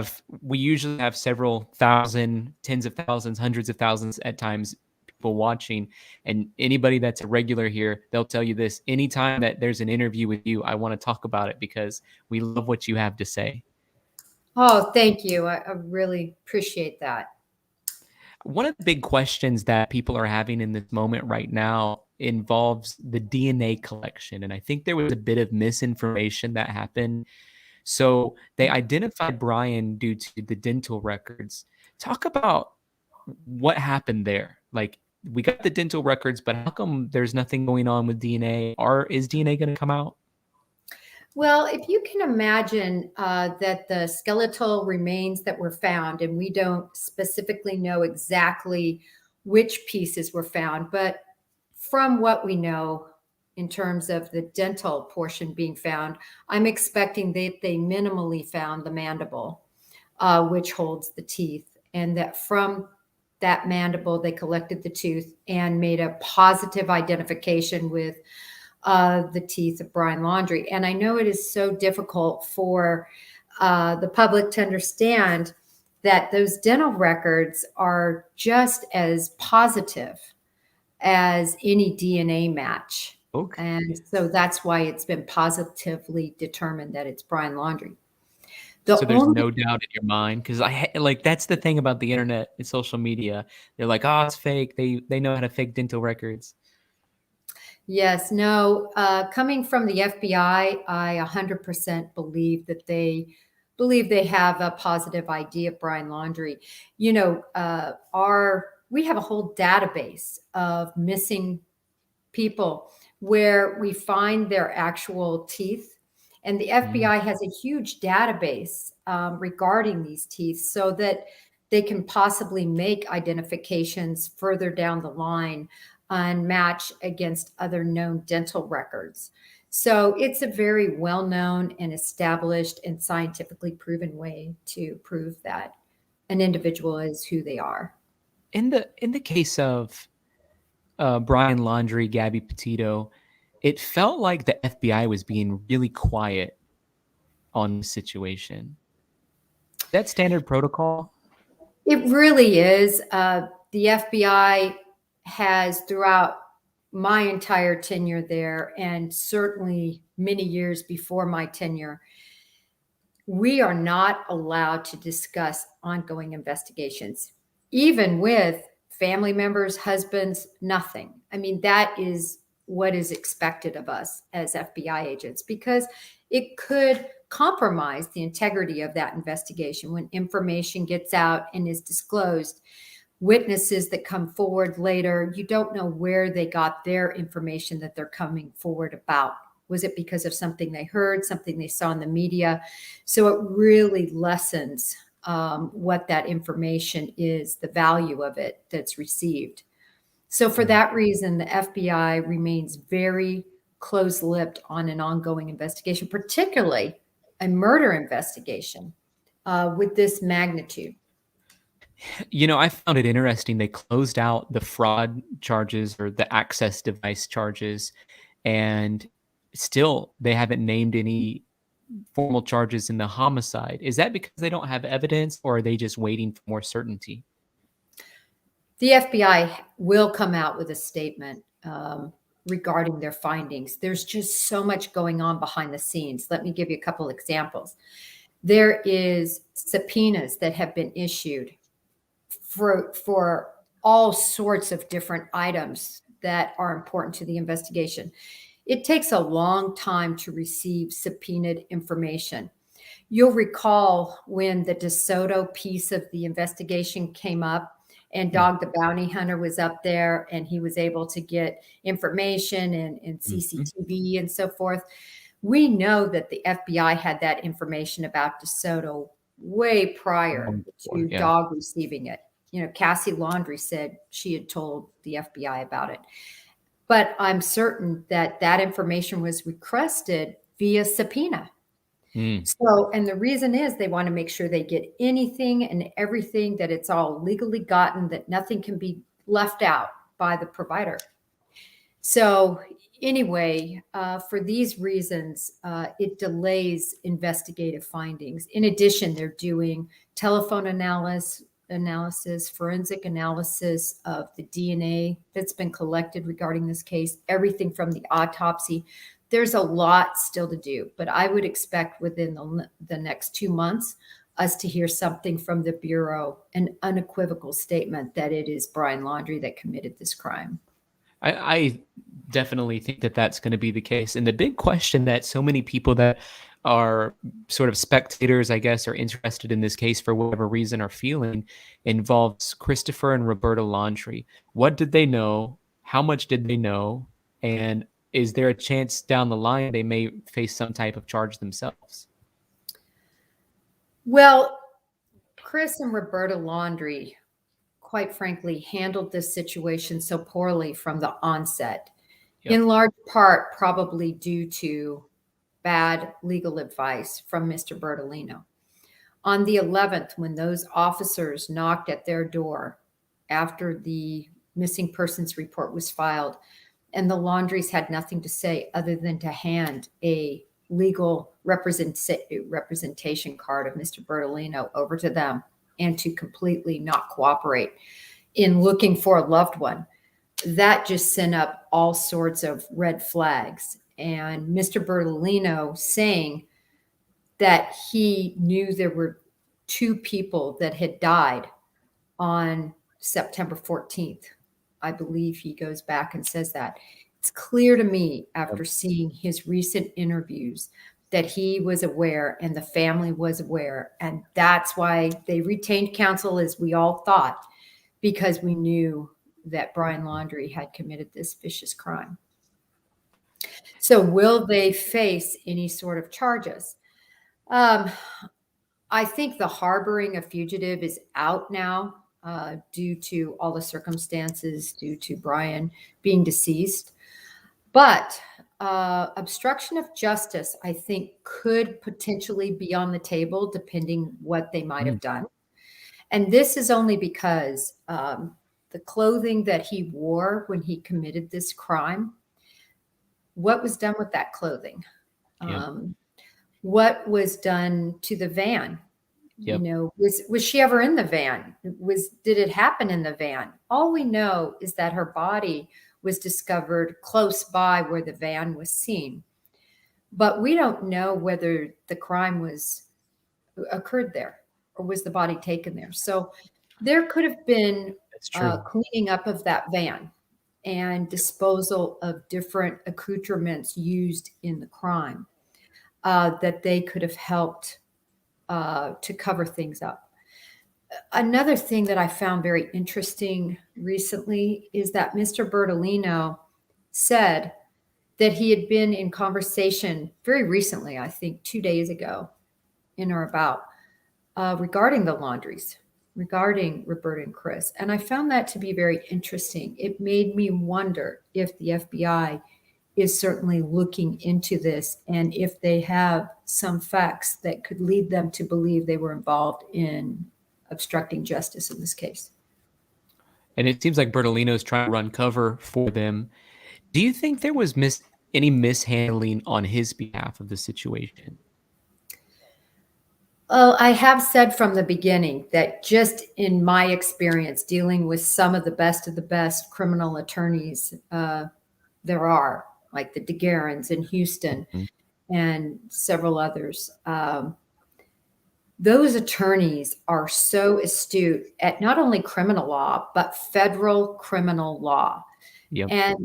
usually have several thousand, tens of thousands, hundreds of thousands at times people watching. And anybody that's a regular here, they'll tell you this: anytime that there's an interview with you, I want to talk about it because we love what you have to say. Oh, thank you. I really appreciate that. One of the big questions that people are having in this moment right now involves the DNA collection. And I think there was a bit of misinformation that happened. So they identified Brian due to the dental records. Talk about what happened there. Like, we got the dental records, but how come there's nothing going on with DNA? Is DNA going to come out? Well, if you can imagine that the skeletal remains that were found, and we don't specifically know exactly which pieces were found, but from what we know in terms of the dental portion being found, I'm expecting that they minimally found the mandible, which holds the teeth, and that from that mandible, they collected the tooth and made a positive identification with the teeth of Brian Laundrie. And I know it is so difficult for the public to understand that those dental records are just as positive as any DNA match. Okay. And so that's why it's been positively determined that it's Brian Laundrie. So there's no doubt in your mind, because that's the thing about the internet and social media. They're like, oh, it's fake. They know how to fake dental records. Yes, no, coming from the FBI, I 100% believe that they have a positive ID of Brian Laundrie. We have a whole database of missing people where we find their actual teeth. And the FBI has a huge database regarding these teeth so that they can possibly make identifications further down the line and match against other known dental records. So it's a very well-known and established and scientifically proven way to prove that an individual is who they are. In the case of Brian Laundrie, Gabby Petito, it felt like the FBI was being really quiet on the situation. Is that standard protocol? It really is. The FBI has, throughout my entire tenure there, and certainly many years before my tenure, we are not allowed to discuss ongoing investigations, even with family members, husbands, nothing. I mean, that is what is expected of us as FBI agents, because it could compromise the integrity of that investigation when information gets out and is disclosed. Witnesses that come forward later, you don't know where they got their information that they're coming forward about. Was it because of something they heard, something they saw in the media? So it really lessens what that information is, the value of it that's received. So for that reason, the FBI remains very close-lipped on an ongoing investigation, particularly a murder investigation with this magnitude. You know, I found it interesting. They closed out the fraud charges or the access device charges, and still they haven't named any formal charges in the homicide. Is that because they don't have evidence, or are they just waiting for more certainty? The FBI will come out with a statement regarding their findings. There's just so much going on behind the scenes. Let me give you a couple examples. There is subpoenas that have been issued for all sorts of different items that are important to the investigation. It takes a long time to receive subpoenaed information. You'll recall when the DeSoto piece of the investigation came up and Dog the Bounty Hunter was up there and he was able to get information and CCTV and so forth. We know that the FBI had that information about DeSoto way prior to Dog receiving it. You know, Cassie Laundrie said she had told the FBI about it. But I'm certain that that information was requested via subpoena. So, and the reason is they want to make sure they get anything and everything, that it's all legally gotten, that nothing can be left out by the provider. So anyway, for these reasons, it delays investigative findings. In addition, they're doing telephone analysis, forensic analysis of the DNA that's been collected regarding this case, everything from the autopsy. There's a lot still to do, but I would expect within the next 2 months us to hear something from the Bureau, an unequivocal statement that it is Brian Laundrie that committed this crime. I definitely think that that's going to be the case. And the big question that so many people that are sort of spectators, I guess, are interested in this case for whatever reason are feeling involves Christopher and Roberta Laundrie. What did they know? How much did they know? And is there a chance down the line they may face some type of charge themselves? Well, Chris and Roberta Laundrie, quite frankly, handled this situation so poorly from the onset, in large part probably due to bad legal advice from Mr. Bertolino. On the 11th, when those officers knocked at their door after the missing persons report was filed, and the Laundries had nothing to say other than to hand a legal representation card of Mr. Bertolino over to them and to completely not cooperate in looking for a loved one. That just sent up all sorts of red flags. And Mr. Bertolino saying that he knew there were 2 people that had died on September 14th. I believe he goes back and says that. It's clear to me after seeing his recent interviews that he was aware and the family was aware. And that's why they retained counsel, as we all thought, because we knew that Brian Laundrie had committed this vicious crime. So will they face any sort of charges? I think the harboring a fugitive is out now due to all the circumstances, due to Brian being deceased. But obstruction of justice, I think, could potentially be on the table depending what they might have done. And this is only because the clothing that he wore when he committed this crime, what was done with that clothing? What was done to the van? You know, was she ever in the van? Did it happen in the van? All we know is that her body was discovered close by where the van was seen. But we don't know whether the crime occurred there or was the body taken there. So there could have been cleaning up of that van and disposal of different accoutrements used in the crime that they could have helped to cover things up. Another thing that I found very interesting recently is that Mr. Bertolino said that he had been in conversation very recently, I think 2 days ago, in or about, regarding the Laundries, regarding Roberta and Chris. And I found that to be very interesting. It made me wonder if the FBI is certainly looking into this and if they have some facts that could lead them to believe they were involved in obstructing justice in this case. And it seems like Bertolino's trying to run cover for them. Do you think there was any mishandling on his behalf of the situation? Oh, I have said from the beginning that just in my experience dealing with some of the best criminal attorneys there are, like the DeGarens in Houston and several others, those attorneys are so astute at not only criminal law, but federal criminal law. Yep. And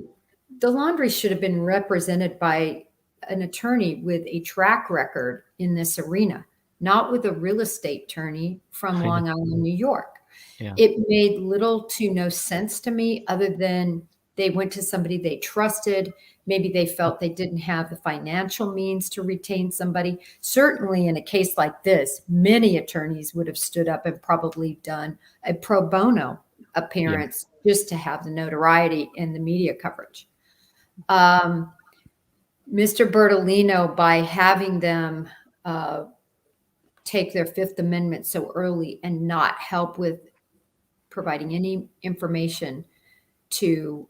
the Laundrie should have been represented by an attorney with a track record in this arena, not with a real estate attorney from Long Island, New York. Yeah. It made little to no sense to me other than they went to somebody they trusted. Maybe they felt they didn't have the financial means to retain somebody. Certainly in a case like this, many attorneys would have stood up and probably done a pro bono appearance just to have the notoriety and the media coverage. Mr. Bertolino, by having them take their Fifth Amendment so early and not help with providing any information to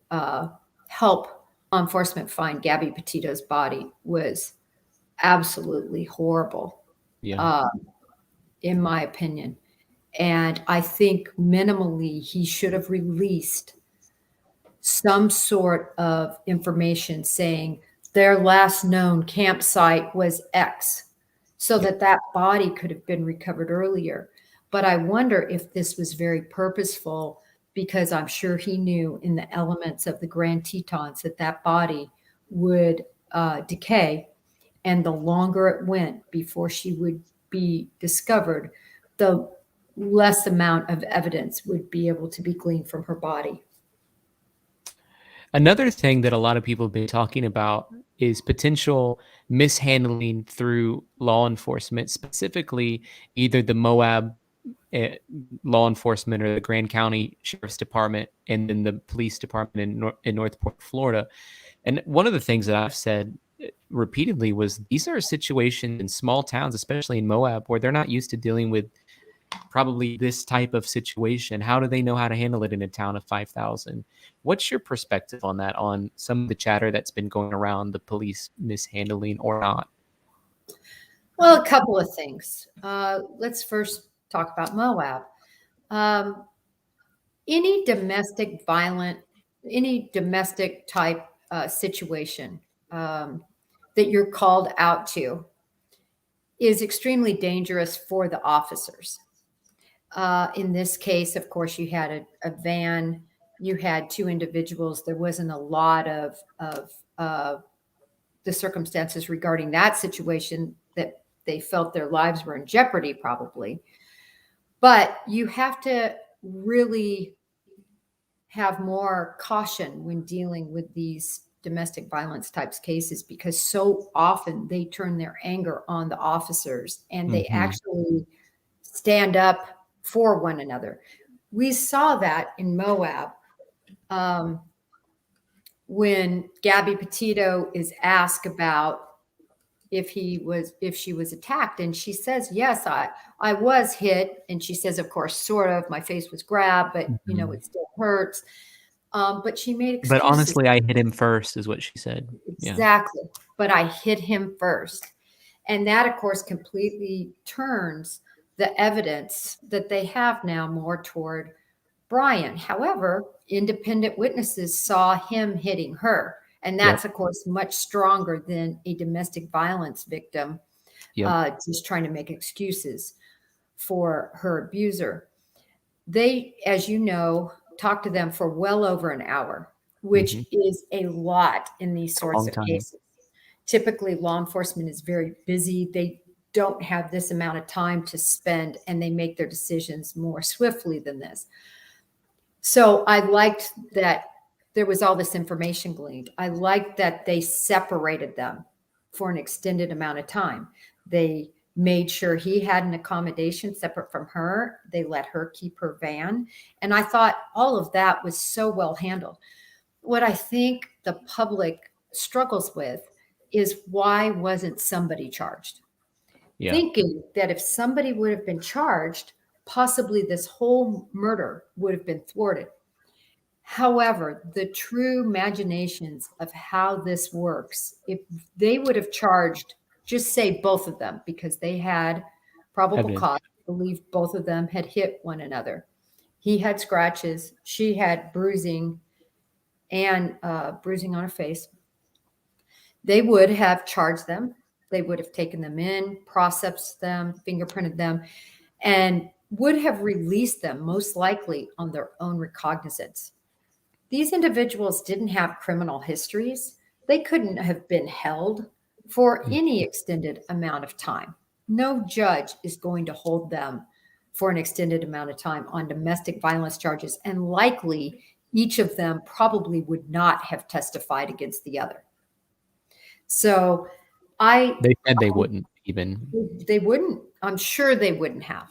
help law enforcement find Gabby Petito's body was absolutely horrible, in my opinion. And I think minimally he should have released some sort of information saying their last known campsite was X, so that that body could have been recovered earlier. But I wonder if this was very purposeful, because I'm sure he knew in the elements of the Grand Tetons that that body would decay. And the longer it went before she would be discovered, the less amount of evidence would be able to be gleaned from her body. Another thing that a lot of people have been talking about is potential mishandling through law enforcement, specifically either the Moab law enforcement or the Grand County Sheriff's Department and then the police department in Northport, Florida. And one of the things that I've said repeatedly was these are situations in small towns, especially in Moab, where they're not used to dealing with probably this type of situation. How do they know how to handle it in a town of 5,000? What's your perspective on that, on some of the chatter that's been going around the police mishandling or not? Well, a couple of things. Let's first talk about Moab. Any domestic type situation that you're called out to is extremely dangerous for the officers. In this case, of course, you had a van, you had two individuals. There wasn't a lot of the circumstances regarding that situation that they felt their lives were in jeopardy, probably. But you have to really have more caution when dealing with these domestic violence types cases, because so often they turn their anger on the officers and they actually stand up for one another. We saw that in Moab when Gabby Petito is asked about if she was attacked, and she says, yes, I was hit. And she says, of course, sort of, my face was grabbed, but you know, it still hurts. But she made excuses. But honestly, I hit him first is what she said. Exactly. Yeah. But I hit him first. And that, of course, completely turns the evidence that they have now more toward Brian. However, independent witnesses saw him hitting her. And that's, of course, much stronger than a domestic violence victim just trying to make excuses for her abuser. They, as you know, talked to them for well over an hour, which is a lot in these sorts of cases. Typically, law enforcement is very busy. They don't have this amount of time to spend, and they make their decisions more swiftly than this. So I liked that there was all this information gleaned. I liked that they separated them for an extended amount of time. They made sure he had an accommodation separate from her. They let her keep her van. And I thought all of that was so well handled. What I think the public struggles with is why wasn't somebody charged? Thinking that if somebody would have been charged, possibly this whole murder would have been thwarted. However, the true machinations of how this works, if they would have charged, just say both of them, because they had probable cause to believe both of them had hit one another. He had scratches, she had bruising and bruising on her face. They would have charged them. They would have taken them in, processed them, fingerprinted them, and would have released them most likely on their own recognizance. These individuals didn't have criminal histories. They couldn't have been held for any extended amount of time. No judge is going to hold them for an extended amount of time on domestic violence charges, and likely each of them probably would not have testified against the other. So they said they wouldn't even. They wouldn't. I'm sure they wouldn't have.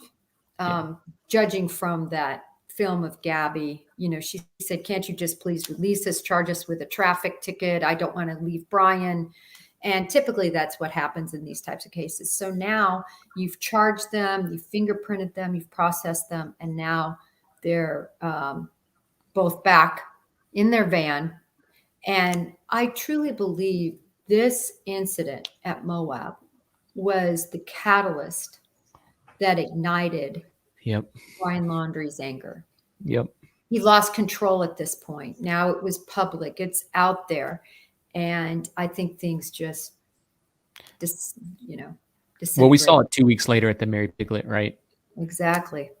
Judging from that film of Gabby, she said, "Can't you just please release us, charge us with a traffic ticket? I don't want to leave Brian." And typically that's what happens in these types of cases. So now you've charged them, you've fingerprinted them, you've processed them, and now they're both back in their van. And I truly believe this incident at Moab was the catalyst that ignited Brian Laundrie's anger. He lost control at this point. Now it was public, it's out there. And I think things just, well, we saw it 2 weeks later at the Mary Piglet, right? Exactly.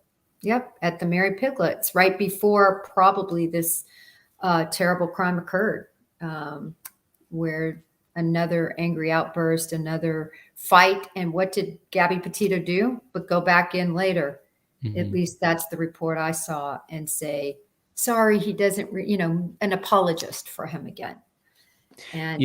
Yep. At the Mary Piglets, right before probably this terrible crime occurred, where another angry outburst, another fight. And what did Gabby Petito do? But go back in later. At least that's the report I saw, and say, sorry, he doesn't, an apologist for him again. And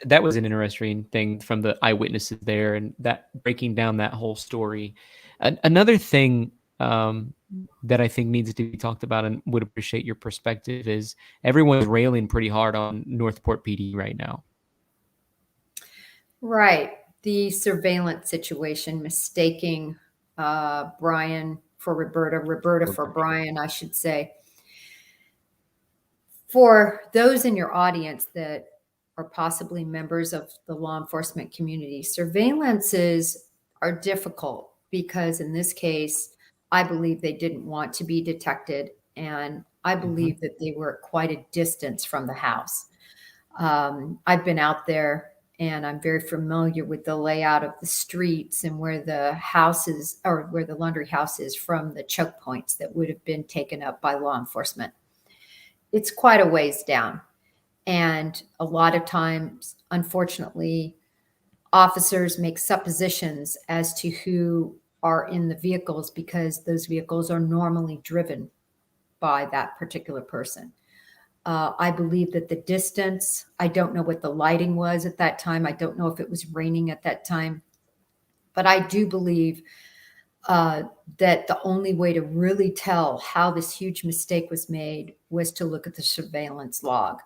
that was an interesting thing from the eyewitnesses there, and that breaking down that whole story. Another thing that I think needs to be talked about, and would appreciate your perspective, is everyone's railing pretty hard on Northport PD right now. Right. The surveillance situation, mistaking Brian for Roberta for Brian, I should say. For those in your audience that are possibly members of the law enforcement community, surveillances are difficult because in this case, I believe they didn't want to be detected. And I believe that they were at quite a distance from the house. I've been out there and I'm very familiar with the layout of the streets and where the houses, or where the Laundrie house is, from the choke points that would have been taken up by law enforcement. It's quite a ways down. And a lot of times, unfortunately, officers make suppositions as to who are in the vehicles because those vehicles are normally driven by that particular person. I believe that the distance, I don't know what the lighting was at that time. I don't know if it was raining at that time. But I do believe that the only way to really tell how this huge mistake was made was to look at the surveillance log.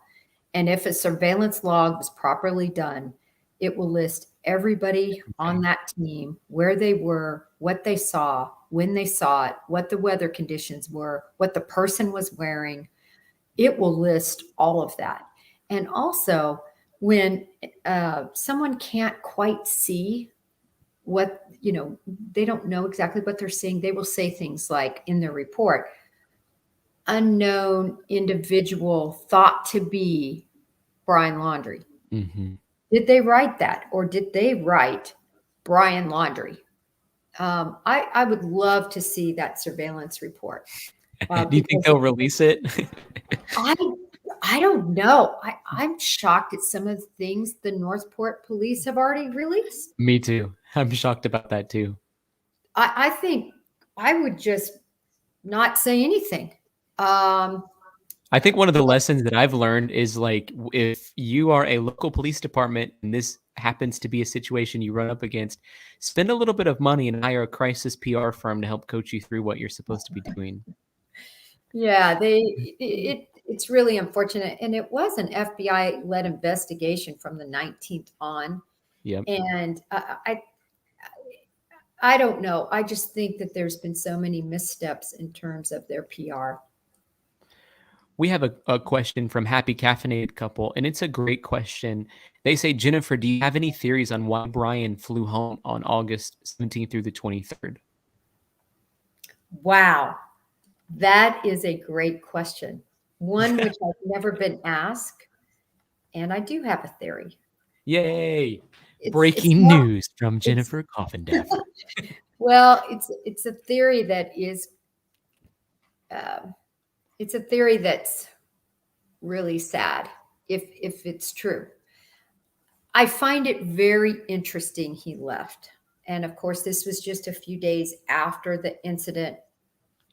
And if a surveillance log was properly done, it will list everybody on that team, where they were, what they saw, when they saw it, what the weather conditions were, what the person was wearing. It will list all of that. And also, when someone can't quite see what, they don't know exactly what they're seeing, they will say things like in their report, unknown individual thought to be Brian Laundrie. Mm-hmm. Did they write that, or did they write Brian Laundrie? I would love to see that surveillance report. Do you think they'll release it? I don't know. I'm shocked at some of the things the Northport police have already released. Me too. I'm shocked about that too. I think I would just not say anything. I think one of the lessons that I've learned is, like, if you are a local police department and this happens to be a situation you run up against, spend a little bit of money and hire a crisis PR firm to help coach you through what you're supposed to be doing. Yeah, it's really unfortunate. And it was an FBI-led investigation from the 19th on. Yep. And I don't know. I just think that there's been so many missteps in terms of their PR. We have a question from Happy Caffeinated Couple, and it's a great question. They say, Jennifer, do you have any theories on why Brian flew home on August 17th through the 23rd? Wow. That is a great question. One which I've never been asked. And I do have a theory. Yay. Breaking news from Jennifer Coffindaffer. Well, it's a theory that is, it's a theory that's really sad if it's true. I find it very interesting he left. And of course, this was just a few days after the incident,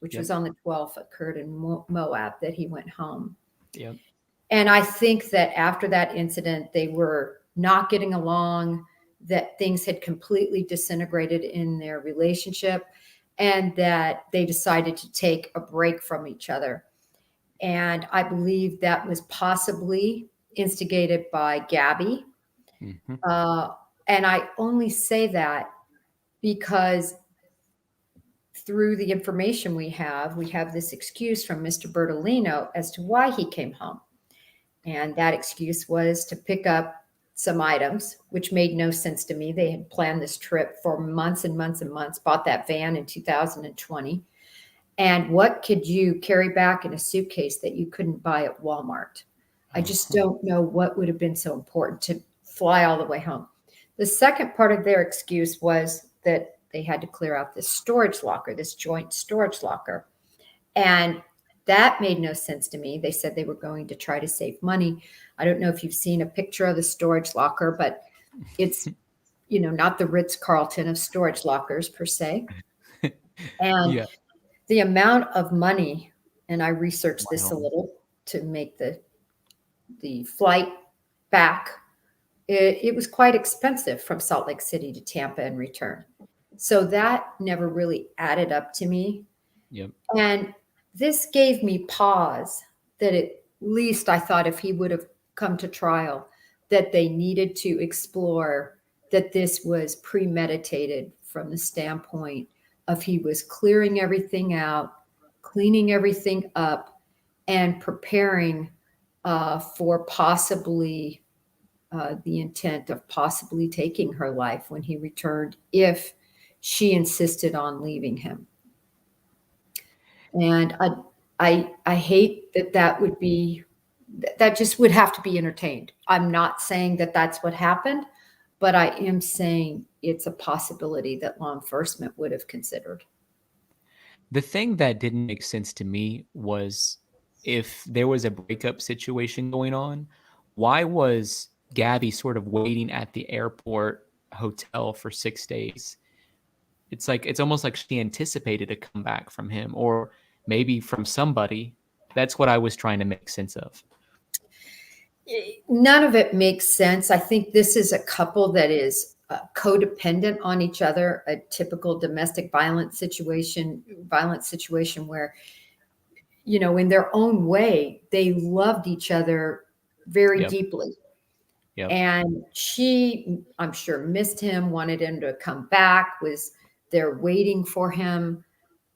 which was on the 12th, occurred in Moab, that he went home. Yep. And I think that after that incident, they were not getting along, that things had completely disintegrated in their relationship, and that they decided to take a break from each other. And I believe that was possibly instigated by Gabby. Mm-hmm. And I only say that because through the information we have this excuse from Mr. Bertolino as to why he came home. And that excuse was to pick up some items, which made no sense to me. They had planned this trip for months and months and months, bought that van in 2020. And what could you carry back in a suitcase that you couldn't buy at Walmart? I just don't know what would have been so important to fly all the way home. The second part of their excuse was that they had to clear out this storage locker, this joint storage locker. And that made no sense to me. They said they were going to try to save money. I don't know if you've seen a picture of the storage locker, but it's, not the Ritz-Carlton of storage lockers per se. And the amount of money, and I researched this a little to make the flight back, it was quite expensive from Salt Lake City to Tampa and return. So that never really added up to me. Yep. And this gave me pause that at least I thought if he would have come to trial, that they needed to explore that this was premeditated from the standpoint of he was clearing everything out, cleaning everything up, and preparing for possibly the intent of possibly taking her life when he returned if she insisted on leaving him. And I hate that would be, that just would have to be entertained. I'm not saying that that's what happened, but I am saying it's a possibility that law enforcement would have considered. The thing that didn't make sense to me was, if there was a breakup situation going on, why was Gabby sort of waiting at the airport hotel for 6 days? It's almost like she anticipated a comeback from him, or maybe from somebody. That's what I was trying to make sense of. None of it makes sense. I think this is a couple that is codependent on each other, a typical domestic violence situation where, in their own way, they loved each other very deeply. Yep. And she, I'm sure, missed him, wanted him to come back, was there waiting for him.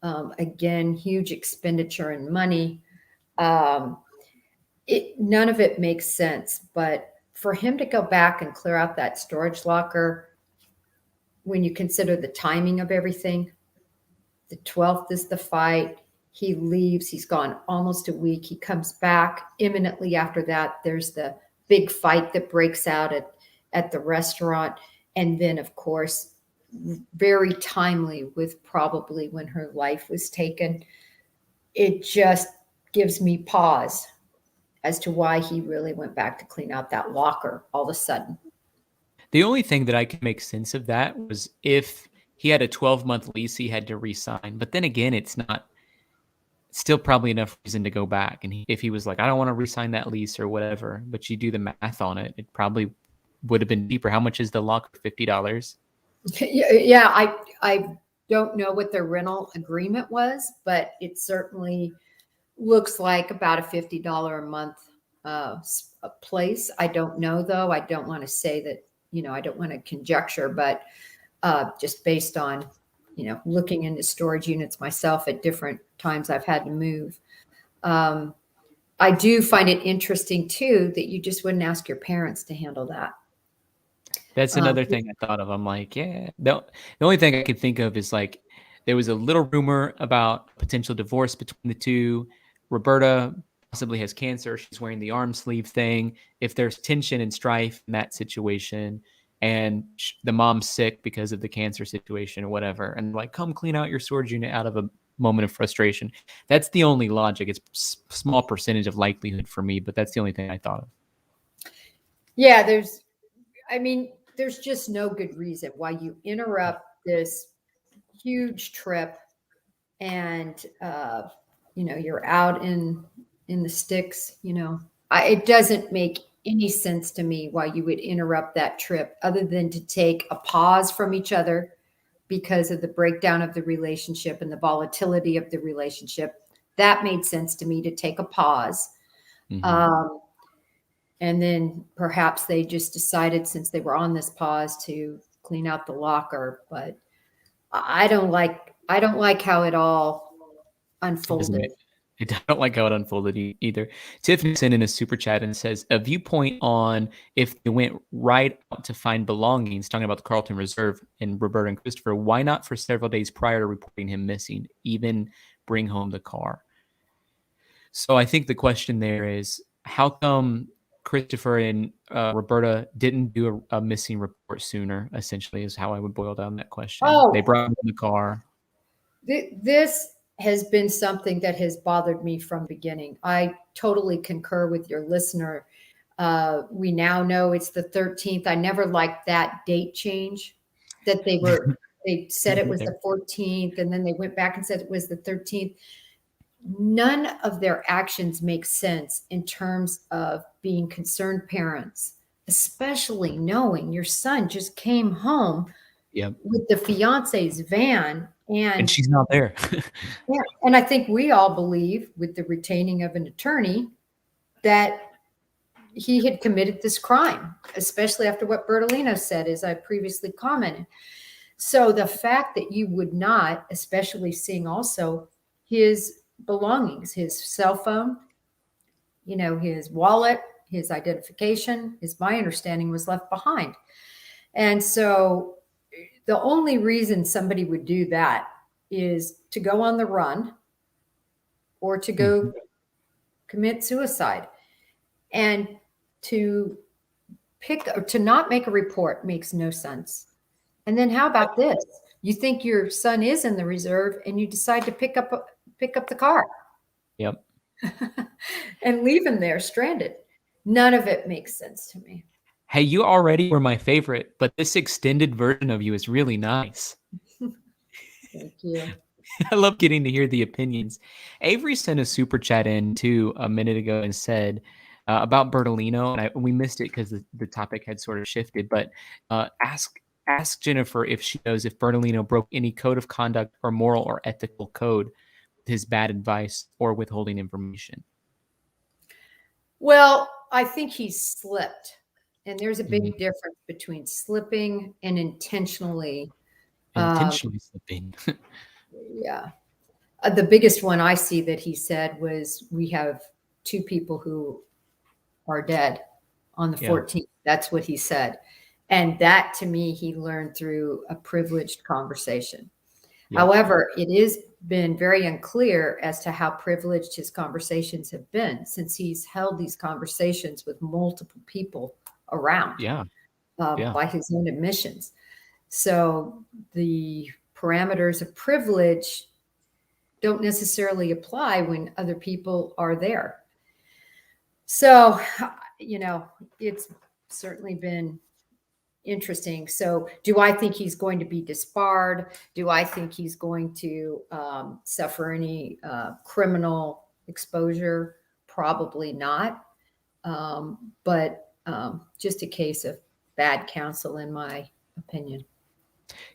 Again, huge expenditure in money. None of it makes sense, but for him to go back and clear out that storage locker, when you consider the timing of everything, the 12th is the fight. He leaves. He's gone almost a week. He comes back imminently after that. There's the big fight that breaks out at the restaurant. And then, of course, very timely with probably when her life was taken. It just gives me pause as to why he really went back to clean out that locker all of a sudden. The only thing that I could make sense of that was if he had a 12-month lease he had to re-sign. But then again, it's not still probably enough reason to go back. And if he was like, I don't want to re-sign that lease or whatever, but you do the math on it, it probably would have been cheaper. How much is the locker? $50? Yeah, I don't know what their rental agreement was, but it certainly looks like about a $50 a month a place. I don't know, though. I don't want to say that, I don't want to conjecture, but just based on, looking into storage units myself at different times I've had to move. I do find it interesting, too, that you just wouldn't ask your parents to handle that. That's another thing I thought of. I'm like, yeah. The only thing I could think of is like there was a little rumor about potential divorce between the two. Roberta possibly has cancer. She's wearing the arm sleeve thing. If there's tension and strife in that situation and the mom's sick because of the cancer situation or whatever, and like, come clean out your storage unit out of a moment of frustration. That's the only logic. It's small percentage of likelihood for me, but that's the only thing I thought of. Yeah, there's just no good reason why you interrupt this huge trip and, you're out in the sticks, it doesn't make any sense to me why you would interrupt that trip other than to take a pause from each other because of the breakdown of the relationship and the volatility of the relationship. That made sense to me, to take a pause. Mm-hmm. And then perhaps they just decided, since they were on this pause, to clean out the locker. But I don't like how it all unfolded. I don't like how it unfolded either. Tiffany sent in a super chat and says, a viewpoint on if they went right out to find belongings, talking about the Carlton Reserve and Roberta and Christopher, why not for several days prior to reporting him missing, even bring home the car? So I think the question there is, how come Christopher and Roberta didn't do a missing report sooner, essentially, is how I would boil down that question. They brought him in the car. This has been something that has bothered me from the beginning. I totally concur with your listener. We now know it's the 13th. I never liked that date change that they said it was the 14th, and then they went back and said it was the 13th. None of their actions make sense in terms of being concerned parents, especially knowing your son just came home with the fiance's van and she's not there. Yeah, and I think we all believe, with the retaining of an attorney, that he had committed this crime, especially after what Bertolino said, as I previously commented. So the fact that you would not, especially seeing also his belongings, his cell phone, his wallet, his identification, my understanding, was left behind. And so the only reason somebody would do that is to go on the run or to go commit suicide. And to not make a report makes no sense. And then how about this? You think your son is in the reserve and you decide to pick up the car. Yep. And leave him there stranded. None of it makes sense to me. Hey, you already were my favorite, but this extended version of you is really nice. Thank you. I love getting to hear the opinions. Avery sent a super chat in too a minute ago and said about Bertolino, and we missed it because the topic had sort of shifted, but ask Jennifer if she knows if Bertolino broke any code of conduct or moral or ethical code with his bad advice or withholding information. Well, I think he slipped. And there's a big difference between slipping and intentionally slipping. Yeah. The biggest one I see that he said was, we have 2 people who are dead on the 14th. That's what he said. And that, to me, he learned through a privileged conversation. However, it is been very unclear as to how privileged his conversations have been, since he's held these conversations with multiple people around. Yeah. By his own admissions. So the parameters of privilege don't necessarily apply when other people are there. So, it's certainly been interesting. So do I think he's going to be disbarred? Do I think he's going to suffer any criminal exposure? Probably not. But just a case of bad counsel, in my opinion.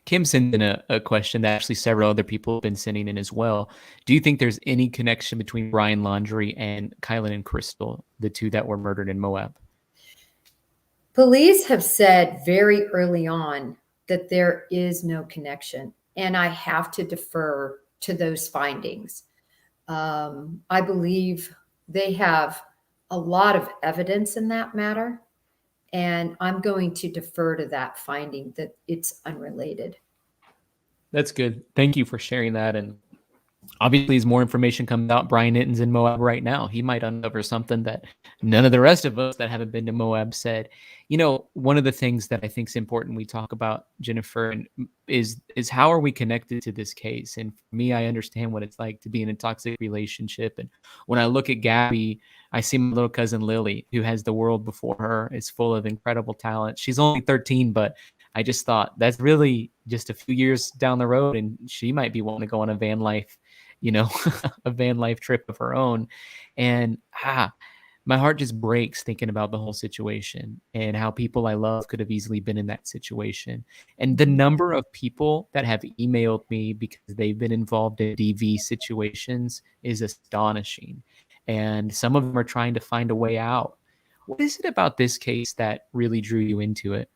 Kim sent in a question that actually several other people have been sending in as well. Do you think there's any connection between Brian Laundrie and Kylan and Crystal, the two that were murdered in Moab? Police have said very early on that there is no connection, and I have to defer to those findings. I believe they have a lot of evidence in that matter, and I'm going to defer to that finding that it's unrelated. That's good. Thank you for sharing that. And obviously, as more information comes out, Brian Itten's in Moab right now. He might uncover something that none of the rest of us that haven't been to Moab said. One of the things that I think is important we talk about, Jennifer, is how are we connected to this case? And for me, I understand what it's like to be in a toxic relationship. And when I look at Gabby, I see my little cousin Lily, who has the world before her, is full of incredible talent. She's only 13, but I just thought that's really just a few years down the road, and she might be wanting to go on a van life, a van life trip of her own. And my heart just breaks thinking about the whole situation and how people I love could have easily been in that situation. And the number of people that have emailed me because they've been involved in DV situations is astonishing. And some of them are trying to find a way out. What is it about this case that really drew you into it?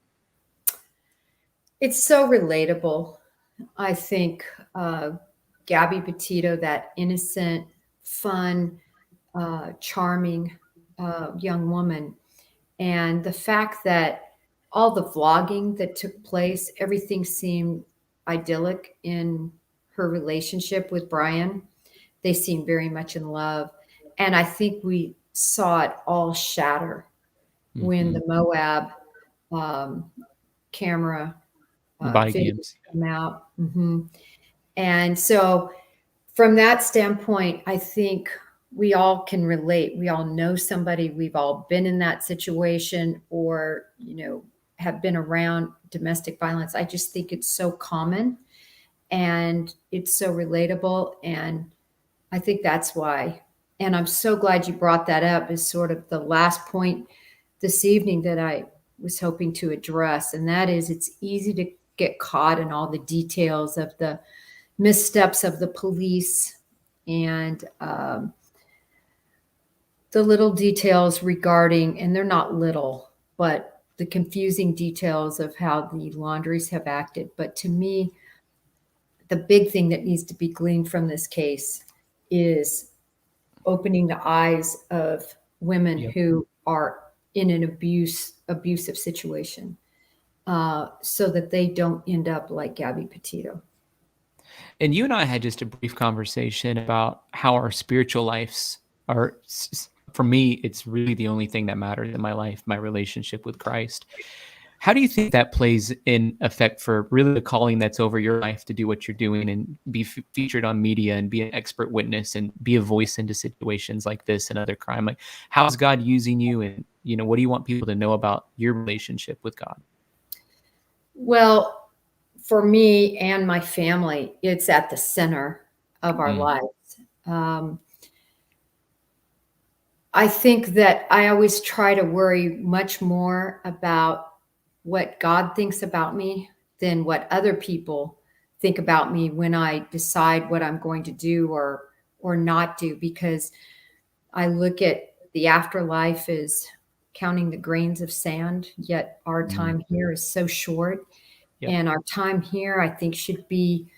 It's so relatable. I think Gabby Petito, that innocent, fun, charming young woman, and the fact that all the vlogging that took place, everything seemed idyllic in her relationship with Brian. They seemed very much in love. And I think we saw it all shatter when the Moab camera body cams come out. And so from that standpoint, I think we all can relate. We all know somebody. We've all been in that situation, or, have been around domestic violence. I just think it's so common and it's so relatable. And I think that's why. And I'm so glad you brought that up as sort of the last point this evening that I was hoping to address. And that is, it's easy to get caught in all the details of the missteps of the police and the little details regarding, and they're not little, but the confusing details of how the Laundries have acted. But to me, the big thing that needs to be gleaned from this case is opening the eyes of women who are in an abusive situation, so that they don't end up like Gabby Petito. And you and I had just a brief conversation about how our spiritual lives are. For me, it's really the only thing that matters in my life, my relationship with Christ. How do you think that plays in effect for really the calling that's over your life to do what you're doing and be featured on media and be an expert witness and be a voice into situations like this and other crime? Like, how's God using you? And, what do you want people to know about your relationship with God? Well, for me and my family, it's at the center of our lives. I think that I always try to worry much more about what God thinks about me than what other people think about me when I decide what I'm going to do or not do, because I look at the afterlife as counting the grains of sand, yet our time here is so short. And our time here, I think, should be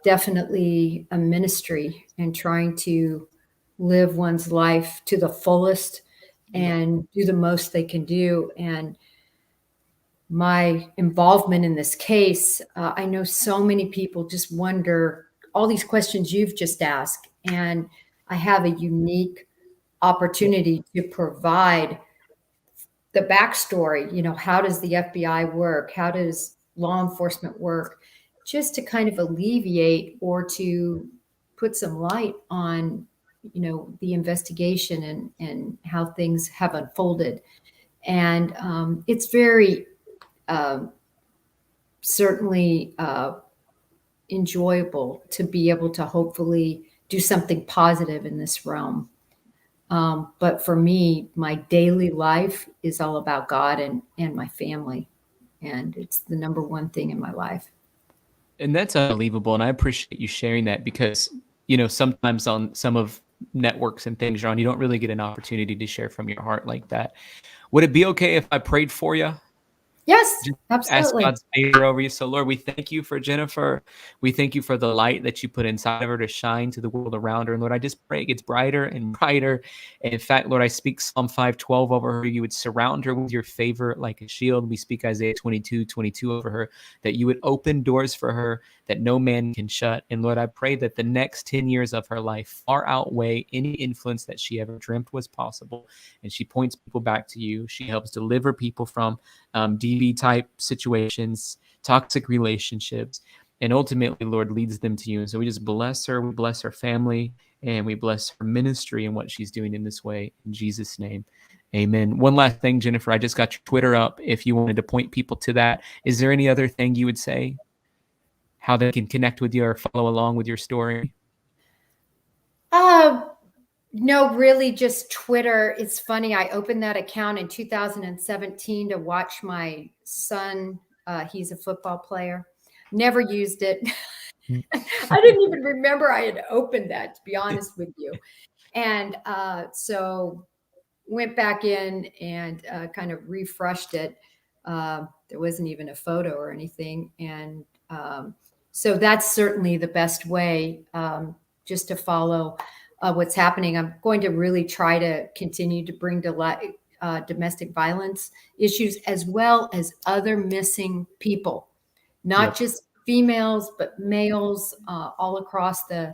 definitely a ministry and trying to live one's life to the fullest and do the most they can do. And my involvement in this case, I know so many people just wonder all these questions you've just asked. And I have a unique opportunity to provide the backstory. You know, how does the FBI work? How does law enforcement work? Just to kind of alleviate or to put some light on, you know, the investigation and how things have unfolded. And it's very certainly enjoyable to be able to hopefully do something positive in this realm. But for me, my daily life is all about God and my family. And it's the number one thing in my life. And that's unbelievable. And I appreciate you sharing that because, you know, sometimes on some of networks and things you're on, you don't really get an opportunity to share from your heart like that. Would it be okay if I prayed for you? Yes, Just ask absolutely. God's favor over you. So, Lord, we thank you for Jennifer. We thank you for the light that you put inside of her to shine to the world around her. And Lord, I just pray it gets brighter and brighter. And in fact, Lord, I speak Psalm 5:12 over her. You would surround her with your favor like a shield. We speak Isaiah 22:22 over her, that you would open doors for her that no man can shut. And Lord, I pray that the next 10 years of her life far outweigh any influence that she ever dreamt was possible. And she points people back to you. She helps deliver people from DV type situations, toxic relationships, and ultimately, Lord, leads them to you. And so we just bless her, we bless her family, and we bless her ministry and what she's doing in this way. In Jesus' name, amen. One last thing, Jennifer, I just got your Twitter up. If you wanted to point people to that, is there any other thing you would say? How they can connect with you or follow along with your story? No, really just Twitter. It's funny. I opened that account in 2017 to watch my son. He's a football player. Never used it. I didn't even remember I had opened that, to be honest with you. And so went back in and kind of refreshed it. There wasn't even a photo or anything. And so that's certainly the best way, just to follow what's happening. I'm going to really try to continue to bring to light domestic violence issues as well as other missing people, not just females, but males all across the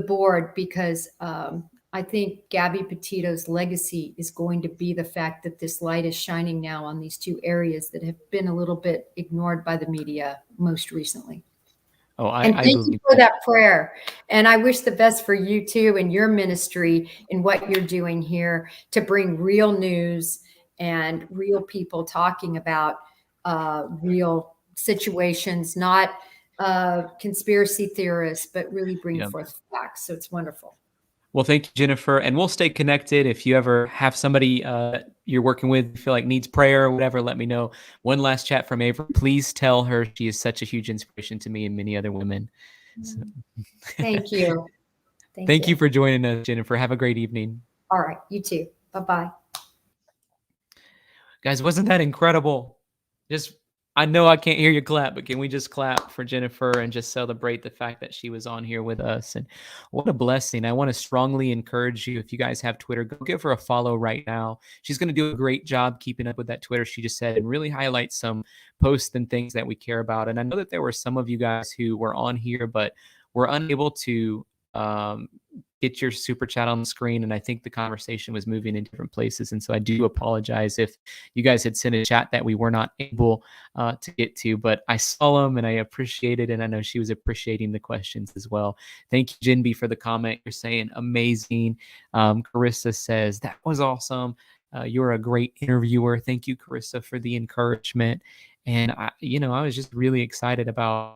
board, because I think Gabby Petito's legacy is going to be the fact that this light is shining now on these two areas that have been a little bit ignored by the media most recently. Oh, And thank you for that prayer. And I wish the best for you too and your ministry and what you're doing here to bring real news and real people talking about real situations, not conspiracy theorists, but really bring forth facts. So it's wonderful. Well, thank you, Jennifer. And we'll stay connected. If you ever have somebody you're working with, feel like needs prayer or whatever, let me know. One last chat from Avery. Please tell her she is such a huge inspiration to me and many other women. So. Thank you. Thank you for joining us, Jennifer. Have a great evening. All right. You too. Bye-bye. Guys, wasn't that incredible? I know I can't hear you clap, but can we just clap for Jennifer and just celebrate the fact that she was on here with us? And what a blessing. I want to strongly encourage you, if you guys have Twitter, go give her a follow right now. She's going to do a great job keeping up with that Twitter, she just said, and really highlight some posts and things that we care about. And I know that there were some of you guys who were on here, but were unable to get your super chat on the screen. And I think the conversation was moving in different places. And so I do apologize if you guys had sent a chat that we were not able to get to, but I saw them and I appreciate it. And I know she was appreciating the questions as well. Thank you, Jinby, for the comment. You're saying amazing. Carissa says, that was awesome. You're a great interviewer. Thank you, Carissa, for the encouragement. And I was just really excited about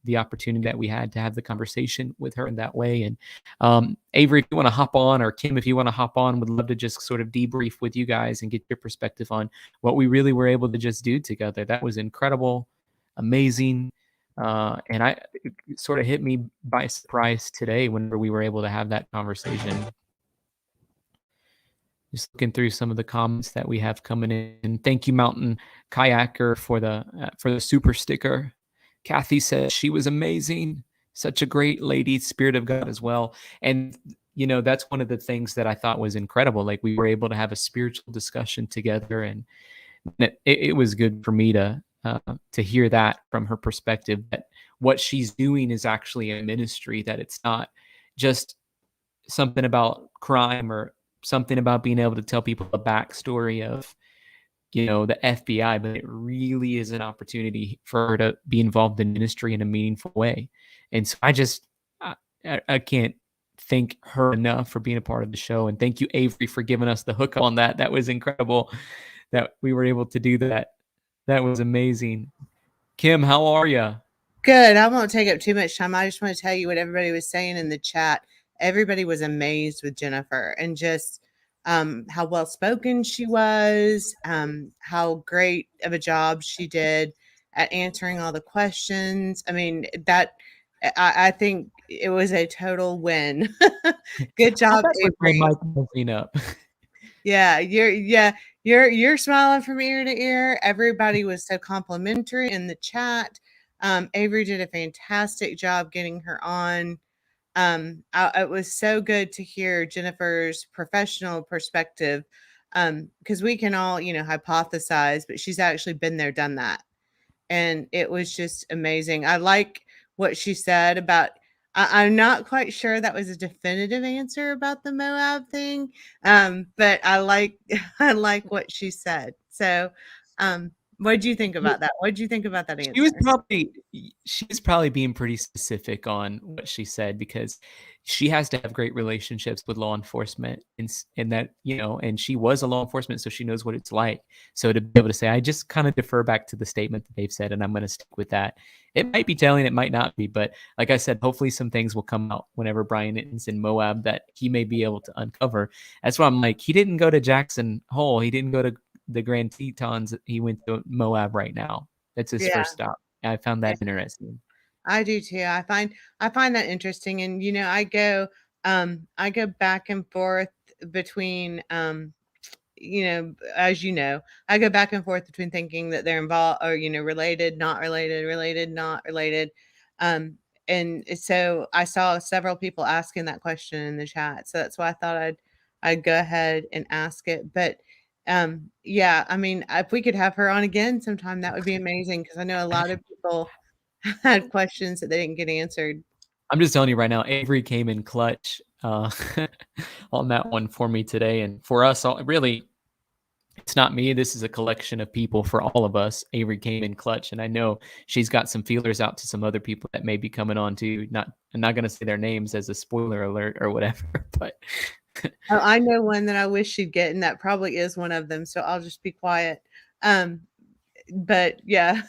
the opportunity that we had to have the conversation with her in that way. And Avery, if you want to hop on, or Kim, if you want to hop on, would love to just sort of debrief with you guys and get your perspective on what we really were able to just do together. That was incredible, amazing. And it sort of hit me by surprise today whenever we were able to have that conversation. Just looking through some of the comments that we have coming in. Thank you, Mountain Kayaker, for the super sticker. Kathy says she was amazing. Such a great lady, Spirit of God as well. And, that's one of the things that I thought was incredible. Like, we were able to have a spiritual discussion together, and it was good for me to to hear that from her perspective, that what she's doing is actually a ministry, that it's not just something about crime or something about being able to tell people the backstory of, the FBI, but it really is an opportunity for her to be involved in ministry in a meaningful way. And so I can't thank her enough for being a part of the show. And thank you, Avery, for giving us the hook on that. That was incredible that we were able to do that. That was amazing. Kim, how are you? Good. I won't take up too much time. I just want to tell you what everybody was saying in the chat. Everybody was amazed with Jennifer and just how well spoken she was, how great of a job she did at answering all the questions. I mean, I think it was a total win. Good job, Avery. Up. Yeah, you're smiling from ear to ear. Everybody was so complimentary in the chat. Avery did a fantastic job getting her on. It was so good to hear Jennifer's professional perspective, because we can all, hypothesize, but she's actually been there, done that. And it was just amazing. I like what she said about, I'm not quite sure that was a definitive answer about the Moab thing, but I like I like what she said. So, what did you think about that? What did you think about that answer? She was probably being pretty specific on what she said, because she has to have great relationships with law enforcement, and that, and she was a law enforcement, so she knows what it's like. So to be able to say, I just kind of defer back to the statement that they've said, and I'm going to stick with that. It might be telling, it might not be, but like I said, hopefully some things will come out whenever Brian is in Moab that he may be able to uncover. That's why I'm like, he didn't go to Jackson Hole. He didn't go to the Grand Tetons. He went to Moab right now. That's his first stop. I found that interesting. I do too. I find that interesting. And, I go back and forth between, as I go back and forth between thinking that they're involved or, related, not related, related, not related. And so I saw several people asking that question in the chat. So that's why I thought I'd go ahead and ask it. But yeah, I mean, if we could have her on again sometime, that would be amazing, because I know a lot of people had questions that they didn't get answered. I'm just telling you right now, Avery came in clutch on that one for me today. And for us, really, it's not me. This is a collection of people for all of us. Avery came in clutch, and I know she's got some feelers out to some other people that may be coming on too. I'm not going to say their names as a spoiler alert or whatever, but Oh, I know one that I wish she'd get, and that probably is one of them. So I'll just be quiet. But yeah,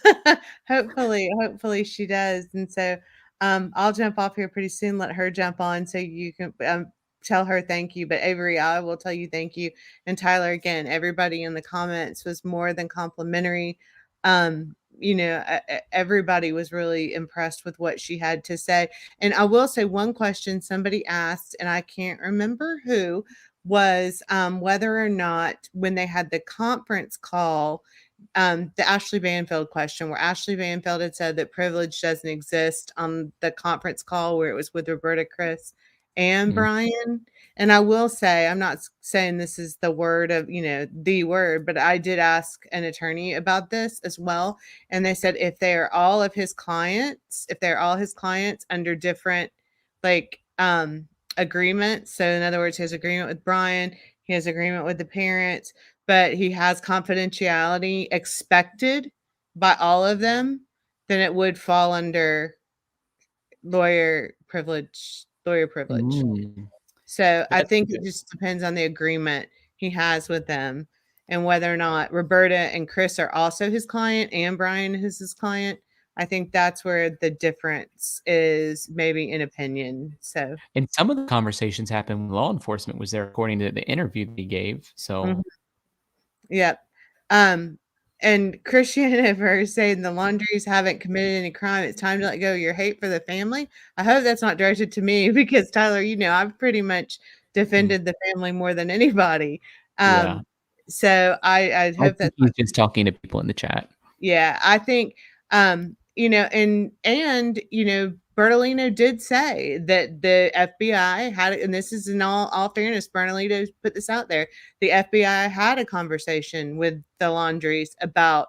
hopefully she does. And so I'll jump off here pretty soon, let her jump on so you can tell her thank you. But Avery, I will tell you thank you. And Tyler, again, everybody in the comments was more than complimentary. Everybody was really impressed with what she had to say. And I will say one question somebody asked, and I can't remember who, was whether or not when they had the conference call, the Ashley Banfield question, where Ashley Banfield had said that privilege doesn't exist on the conference call where it was with Roberta, Chris, and Brian. And I will say, I'm not saying this is the word of, the word, but I did ask an attorney about this as well. And they said if they're all his clients under different agreements. So in other words, his agreement with Brian, he has agreement with the parents, but he has confidentiality expected by all of them, then it would fall under lawyer privilege. So I think it just depends on the agreement he has with them, and whether or not Roberta and Chris are also his client and Brian is his client. I think that's where the difference is, maybe in opinion. So, and some of the conversations happened when law enforcement was there, according to the interview that he gave. So, Yep. And Christian saying the Laundries haven't committed any crime. It's time to let go of your hate for the family. I hope that's not directed to me, because Tyler, I've pretty much defended the family more than anybody. Yeah. So I hope that he's just talking to people in the chat. Yeah, I think and Bernardino did say that the FBI had, and this is in all fairness, Bernardino put this out there, the FBI had a conversation with the Laundries about,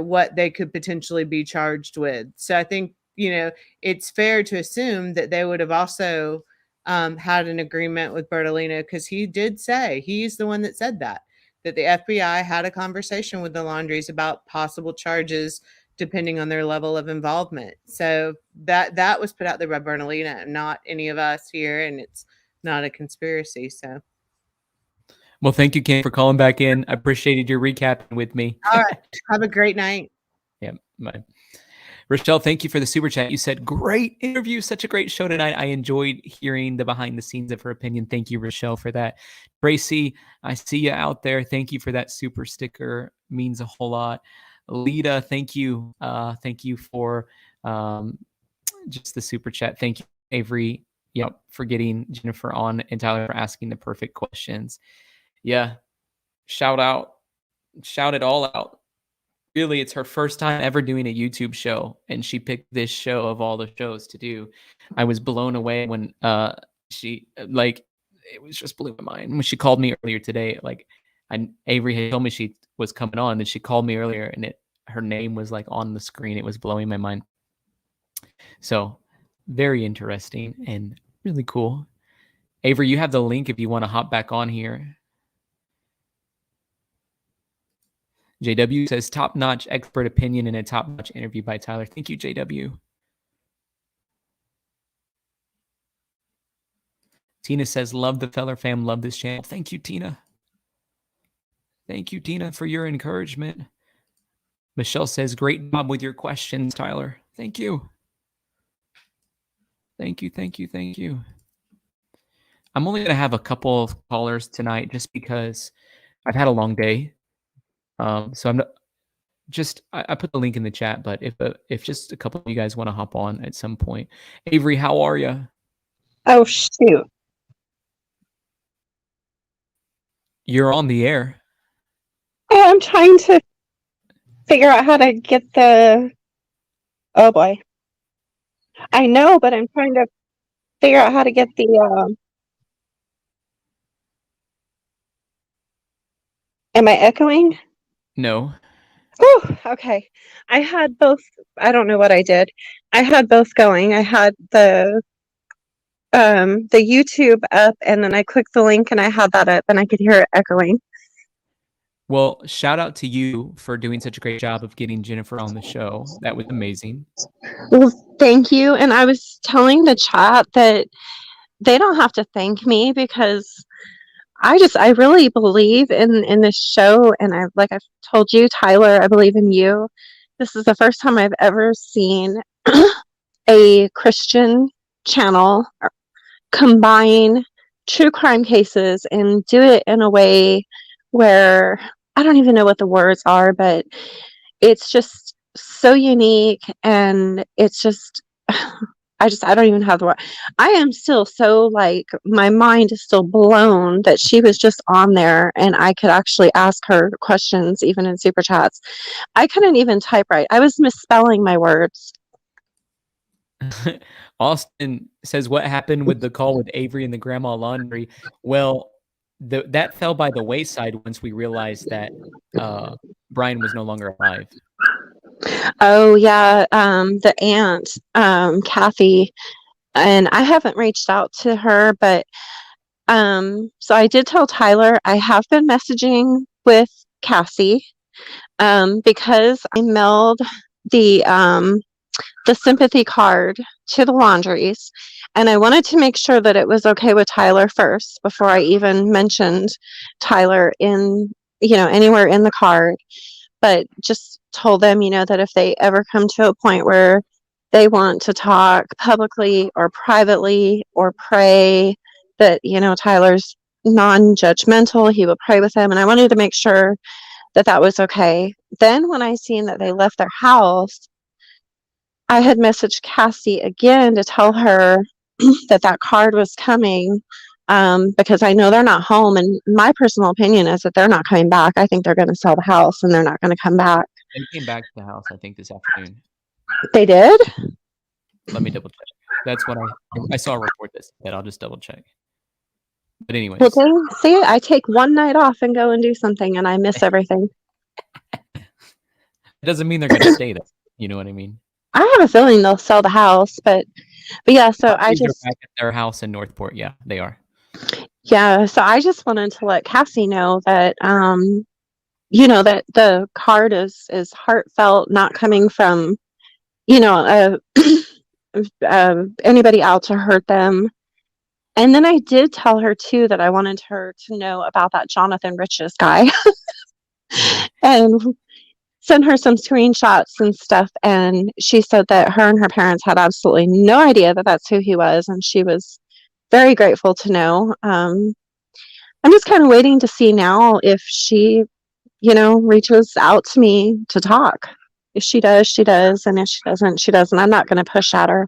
what they could potentially be charged with. So I think, it's fair to assume that they would have also had an agreement with Bertolino, because he did say, he's the one that said that the FBI had a conversation with the Laundries about possible charges depending on their level of involvement. So that was put out there by Bertolino, not any of us here, and it's not a conspiracy. So. Well, thank you, Kim, for calling back in. I appreciated your recapping with me. All right. Have a great night. Yeah. Bye. Rochelle, thank you for the super chat. You said, great interview, such a great show tonight. I enjoyed hearing the behind the scenes of her opinion. Thank you, Rochelle, for that. Tracy, I see you out there. Thank you for that super sticker. Means a whole lot. Lita, thank you. Thank you for just the super chat. Thank you, Avery, for getting Jennifer on, and Tyler for asking the perfect questions. Yeah. Shout it all out. Really, it's her first time ever doing a YouTube show, and she picked this show of all the shows to do. I was blown away when it was just blew my mind when she called me earlier today. Avery had told me she was coming on, and she called me earlier, and her name was on the screen. It was blowing my mind. So very interesting and really cool. Avery, you have the link if you want to hop back on here. JW says, top-notch expert opinion and a top-notch interview by Tyler. Thank you, JW. Tina says, love the Feller fam, love this channel. Thank you, Tina. Thank you, Tina, for your encouragement. Michelle says, great job with your questions, Tyler. Thank you. Thank you, thank you, thank you. I'm only going to have a couple of callers tonight just because I've had a long day. So I'm not I put the link in the chat, but if just a couple of you guys want to hop on at some point. Avery, how are you? Oh, shoot. You're on the air. I'm trying to figure out how to get the... Oh, boy. I know, but I'm trying to figure out how to get the... Am I echoing? No. Oh, okay. I had both. I don't know what I did. I had both going. I had the YouTube up, and then I clicked the link and I had that up, and I could hear it echoing. Well, shout out to you for doing such a great job of getting Jennifer on the show. That was amazing. Well, thank you. And I was telling the chat that they don't have to thank me, because I really believe in this show, and I've told you, Tyler, I believe in you. This is the first time I've ever seen a Christian channel combine true crime cases and do it in a way where I don't even know what the words are, but it's just so unique, and it's just I don't even have the word. I am still so my mind is still blown that she was just on there and I could actually ask her questions even in super chats. I couldn't even type right. I was misspelling my words. Austin says, what happened with the call with Avery and the Grandma Laundrie? Well, that fell by the wayside once we realized that Brian was no longer alive. Oh yeah, the aunt, Kathy, and I haven't reached out to her, but so I did tell Tyler I have been messaging with Cassie, because I mailed the sympathy card to the Laundries, and I wanted to make sure that it was okay with Tyler first before I even mentioned Tyler in anywhere in the card. But just told them, that if they ever come to a point where they want to talk publicly or privately or pray, that, Tyler's non-judgmental. He will pray with them. And I wanted to make sure that that was okay. Then when I seen that they left their house, I had messaged Cassie again to tell her that card was coming, because I know they're not home, and my personal opinion is that they're not coming back. I think they're going to sell the house and they're not going to come back. They came back to the house, I think, this afternoon. They did? Let me double check. That's what I saw a report that said. I'll just double check. But anyways. Well, see, I take one night off and go and do something, and I miss everything. doesn't mean they're going to stay there. You know what I mean? I have a feeling they'll sell the house, but yeah, so I I believe they're just back at their house in Northport. Yeah, they are. yeah, so I just wanted to let Cassie know that you know, that the card is heartfelt, not coming from, you know, anybody out to hurt them. And then I did tell her too that I wanted her to know about that Jonathan Riches guy and send her some screenshots and stuff. And she said that her and her parents had absolutely no idea that that's who he was. And she was very grateful to know. I'm just kind of waiting to see now if she, you know, reaches out to me to talk. If she does, she does. And if she doesn't, she doesn't. I'm not going to push at her.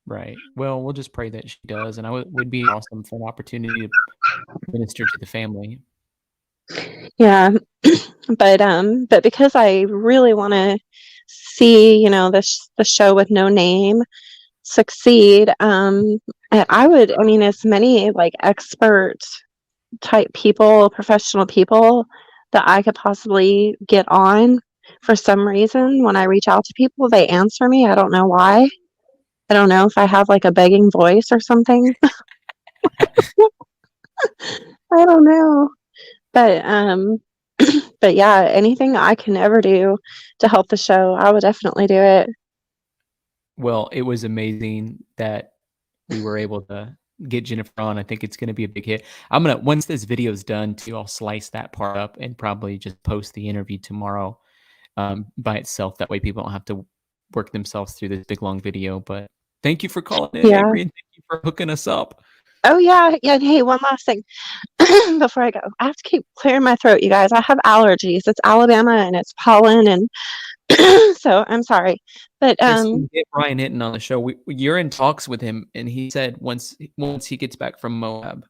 Right. Well, we'll just pray that she does, and would be awesome for an opportunity to minister to the family. Yeah. But because I really want to see, you know, the show with no name succeed, and I mean, as many like expert type people, professional people that I could possibly get on. For some reason, when I reach out to people, they answer me. I don't know why. I don't know if I have like a begging voice or something. I don't know. But but yeah, anything I can ever do to help the show, I would definitely do it. Well, it was amazing that we were able to get Jennifer on. I think it's going to be a big hit. I'm going to, once this video is done too, I'll slice that part up and probably just post the interview tomorrow by itself. That way people don't have to work themselves through this big long video. But thank you for calling in, Yeah. Avery, and thank you for hooking us up. Oh yeah. And hey, one last thing before I go. I have to keep clearing my throat, you guys. I have allergies. It's Alabama and it's pollen, and so I'm sorry. But Christine, get Brian Hinton on the show. You're in talks with him, and he said once he gets back from Moab.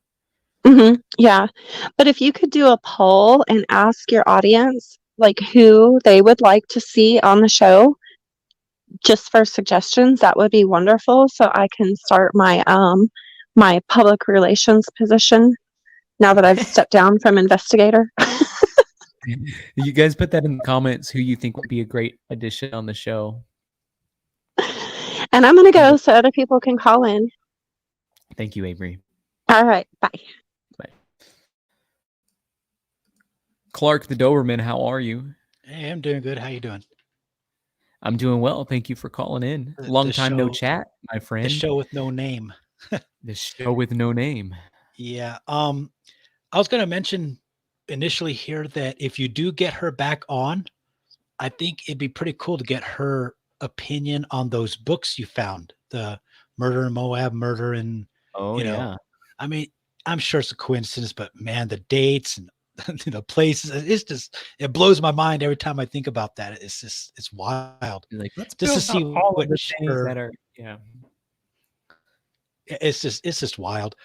yeah. But if you could do a poll and ask your audience like who they would like to see on the show, just for suggestions, that would be wonderful. So I can start my my public relations position now that I've stepped down from investigator. You guys put that in the comments who you think would be a great addition on the show. And I'm gonna go so other people can call in. Thank you, Avery. All right, bye. Bye. Clark the Doberman, how are you? Hey, I'm doing good. How you doing? I'm doing well. Thank you for calling in. Long time no chat, my friend. The show with no name. The show with no name. Yeah. I was going to mention initially here that if you do get her back on, I think it'd be pretty cool to get her opinion on those books you found, the Murder in Moab, Murder in, you know, I mean, I'm sure it's a coincidence, but man, the dates and the places, it blows my mind every time I think about that. It's wild. Like, let's just to see what the things that are, it's just wild.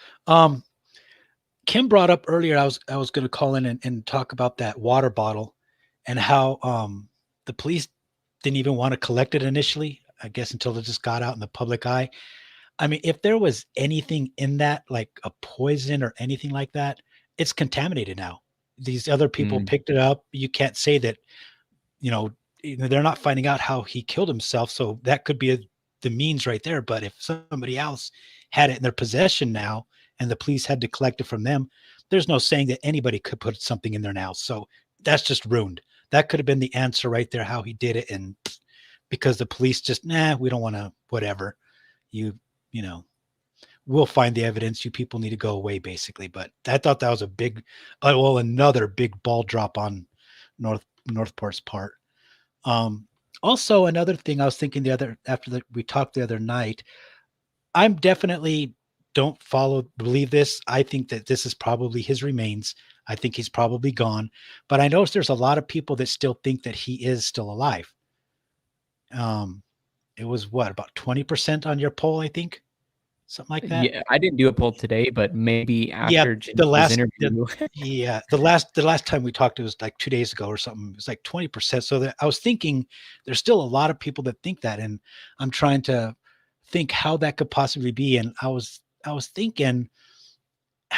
Kim brought up earlier, I was going to call in and talk about that water bottle and how the police didn't even want to collect it initially, I guess, until it just got out in the public eye. I mean, if there was anything in that, like a poison or anything like that, it's contaminated now. These other people picked it up. You can't say that, they're not finding out how he killed himself. So that could be the means right there. But if somebody else had it in their possession now and the police had to collect it from them, there's no saying that anybody could put something in there now. So that's just ruined. That could have been the answer right there, how he did it. And because the police just, we don't want to, whatever, we'll find the evidence. You people need to go away, basically. But I thought that was a big, another big ball drop on Northport's part. Also, another thing I was thinking we talked the other night, I'm definitely don't believe this. I think that this is probably his remains. I think he's probably gone, but I noticed there's a lot of people that still think that he is still alive. It was about 20% on your poll, I think. Something like that. Yeah, I didn't do a poll today, but maybe after the last interview. the last time we talked, it was like 2 days ago or something. It was like 20%. So I was thinking there's still a lot of people that think that, and I'm trying to think how that could possibly be. And I was thinking,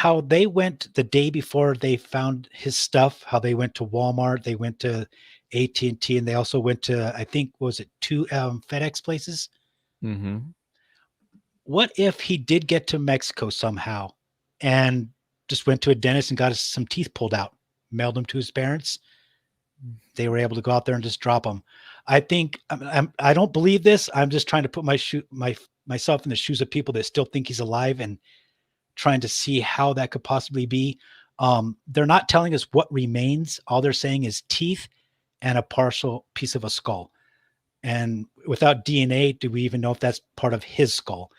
how they went the day before they found his stuff, how they went to Walmart, they went to AT&T, and they also went to, I think, was it 2 FedEx places? Mm-hmm. What if he did get to Mexico somehow and just went to a dentist and got some teeth pulled out, mailed them to his parents? They were able to go out there and just drop them. I think I don't believe this. I'm just trying to put myself in the shoes of people that still think he's alive and trying to see how that could possibly be. They're not telling us what remains. All they're saying is teeth and a partial piece of a skull. And without DNA, do we even know if that's part of his skull?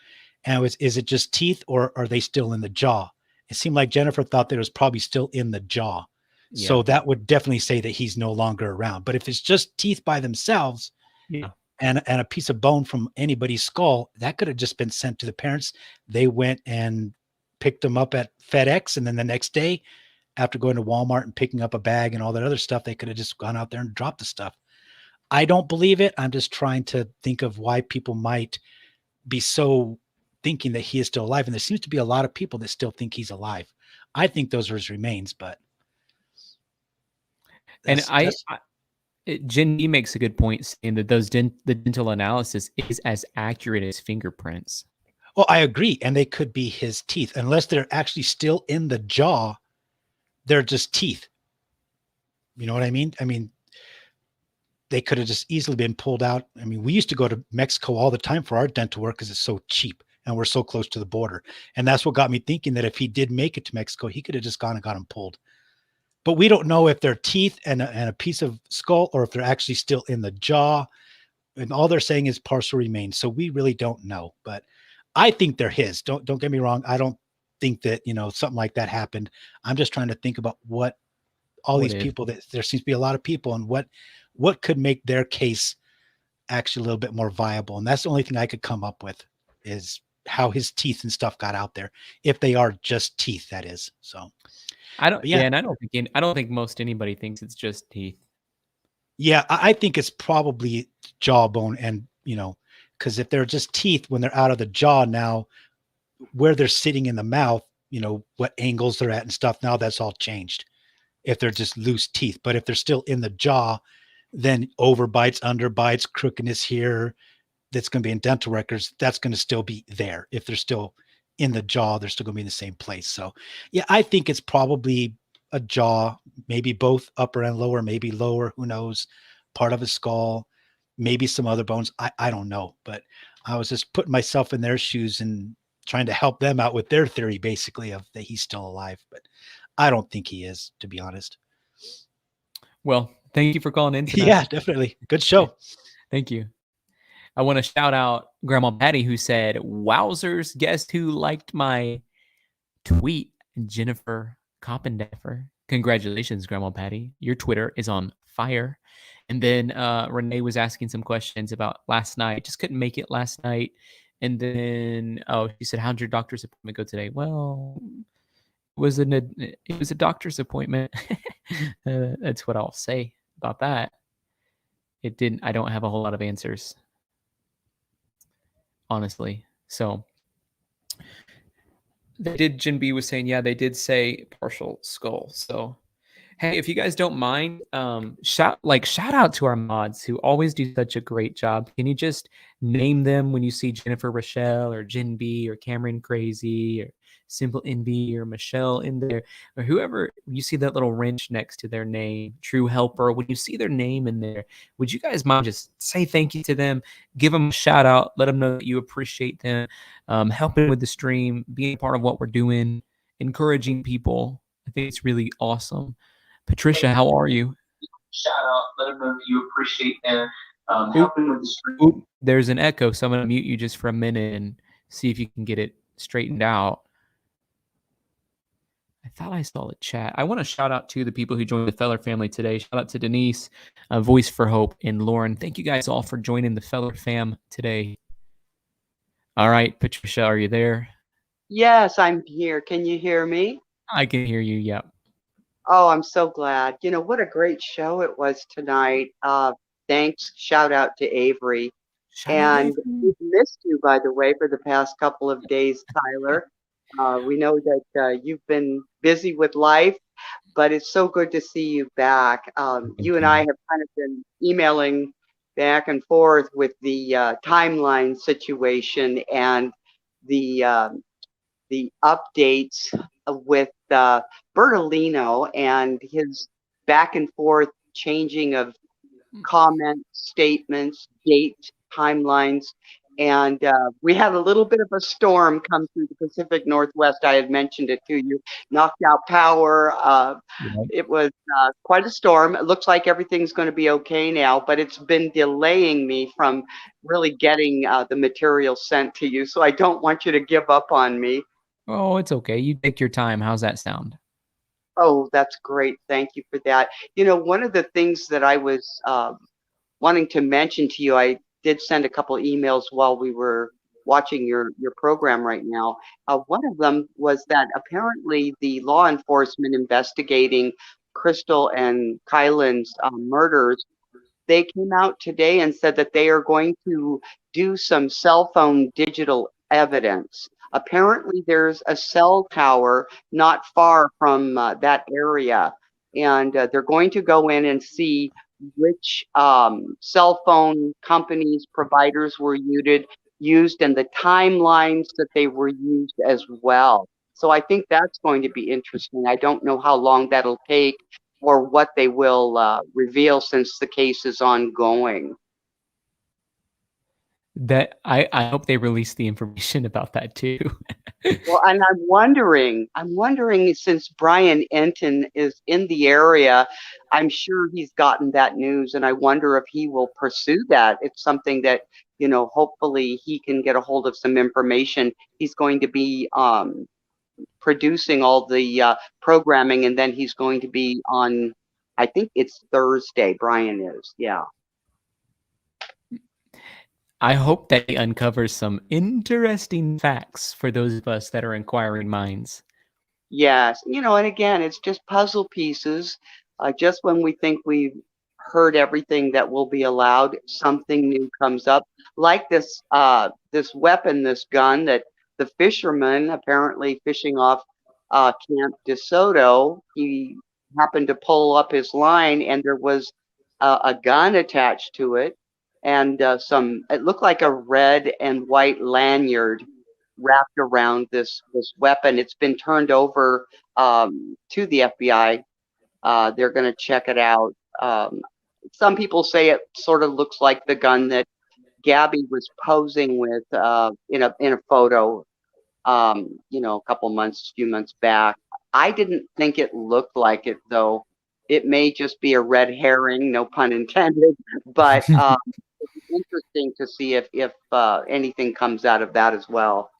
And is it just teeth, or are they still in the jaw? It seemed like Jennifer thought that it was probably still in the jaw. Yeah. So that would definitely say that he's no longer around. But if it's just teeth by themselves, Yeah. and a piece of bone from anybody's skull, that could have just been sent to the parents. They went and picked them up at FedEx, and then the next day, after going to Walmart and picking up a bag and all that other stuff, they could have just gone out there and dropped the stuff. I don't believe it. I'm just trying to think of why people might be so thinking that he is still alive. And there seems to be a lot of people that still think he's alive. I think those are his remains, but. Jen E makes a good point saying that the dental analysis is as accurate as fingerprints. Well, I agree. And they could be his teeth. Unless they're actually still in the jaw, they're just teeth. You know what I mean? I mean, they could have just easily been pulled out. I mean, we used to go to Mexico all the time for our dental work because it's so cheap and we're so close to the border. And that's what got me thinking that if he did make it to Mexico, he could have just gone and got them pulled. But we don't know if they're teeth and a piece of skull, or if they're actually still in the jaw. And all they're saying is partial remains. So we really don't know. But I think they're his. Don't get me wrong. I don't think that, something like that happened. I'm just trying to think about what these people, that there seems to be a lot of people, and what could make their case actually a little bit more viable. And that's the only thing I could come up with, is how his teeth and stuff got out there. If they are just teeth, that is. So and I don't think most anybody thinks it's just teeth. Yeah, I think it's probably jawbone, and because if they're just teeth, when they're out of the jaw now, where they're sitting in the mouth, what angles they're at and stuff, now that's all changed. If they're just loose teeth, but if they're still in the jaw, then overbites, underbites, crookedness here, that's going to be in dental records, that's going to still be there. If they're still in the jaw, they're still going to be in the same place. So yeah, I think it's probably a jaw, maybe both upper and lower, maybe lower, who knows, part of a skull, maybe some other bones. I don't know, but I was just putting myself in their shoes and trying to help them out with their theory, basically, of that he's still alive. But I don't think he is, to be honest. Well, thank you for calling in tonight. Yeah, definitely. Good show. Thank you. I want to shout out Grandma Patty, who said, "Wowzers, guess who liked my tweet?" Jennifer Coffindaffer. Congratulations, Grandma Patty. Your Twitter is on fire. And then Renee was asking some questions about last night. Just couldn't make it last night. And then, she said, "How'd your doctor's appointment go today?" Well, it was a doctor's appointment. That's what I'll say about that. It didn't. I don't have a whole lot of answers, honestly. So they did. Jin B was saying, yeah, they did say partial skull. So hey, if you guys don't mind, shout out to our mods who always do such a great job. Can you just name them when you see Jennifer Rochelle or Jin B or Cameron Crazy or Simple Envy or Michelle in there, or whoever you see that little wrench next to their name, True Helper, when you see their name in there, would you guys mind just say thank you to them, give them a shout out, let them know that you appreciate them, helping with the stream, being a part of what we're doing, encouraging people. I think it's really awesome. Patricia, how are you? Shout out, let them know that you appreciate them, helping with the stream. There's an echo, so I'm going to mute you just for a minute and see if you can get it straightened out. I thought I saw the chat. I want to shout out to the people who joined the Feller family today. Shout out to Denise, Voice for Hope, and Lauren. Thank you guys all for joining the Feller fam today. All right, Patricia, are you there? Yes, I'm here. Can you hear me? I can hear you, yep. Oh, I'm so glad. What a great show it was tonight. Thanks. Shout out to Avery. And we've missed you, by the way, for the past couple of days, Tyler. We know that you've been busy with life, but it's so good to see you back. You and I have kind of been emailing back and forth with the timeline situation and the updates with Bertolino and his back and forth changing of comments, statements, dates, timelines. And we had a little bit of a storm come through the Pacific Northwest. I had mentioned it to you, knocked out power. It was quite a storm. It looks like everything's going to be okay now, but it's been delaying me from really getting the material sent to you. So I don't want you to give up on me. Oh, it's okay. You take your time. How's that sound? Oh, that's great. Thank you for that. You know, one of the things that I was wanting to mention to you, I did send a couple emails while we were watching your program right now. One of them was that apparently the law enforcement investigating Crystal and Kylan's murders, they came out today and said that they are going to do some cell phone digital evidence. Apparently, there's a cell tower not far from that area, and they're going to go in and see which cell phone companies, providers were used and the timelines that they were used as well. So I think that's going to be interesting. I don't know how long that'll take or what they will reveal since the case is ongoing. That I hope they release the information about that too. Well, and I'm wondering since Brian Enton is in the area, I'm sure he's gotten that news, and I wonder if he will pursue that. It's something that, you know, hopefully he can get a hold of some information. He's going to be producing all the programming, and then he's going to be on, I think it's Thursday, Brian is, yeah. I hope that he uncovers some interesting facts for those of us that are inquiring minds. Yes, you know, and again, it's just puzzle pieces. Just when we think we've heard everything that will be allowed, something new comes up, like this this weapon, this gun that the fisherman apparently fishing off Camp DeSoto, he happened to pull up his line, and there was a gun attached to it, and it looked like a red and white lanyard wrapped around this weapon. It's been turned over to the FBI. They're going to check it out. Some people say it sort of looks like the gun that Gabby was posing with in a photo, you know, a few months back. I didn't think it looked like it, though. It may just be a red herring, no pun intended, but it's interesting to see if anything comes out of that as well.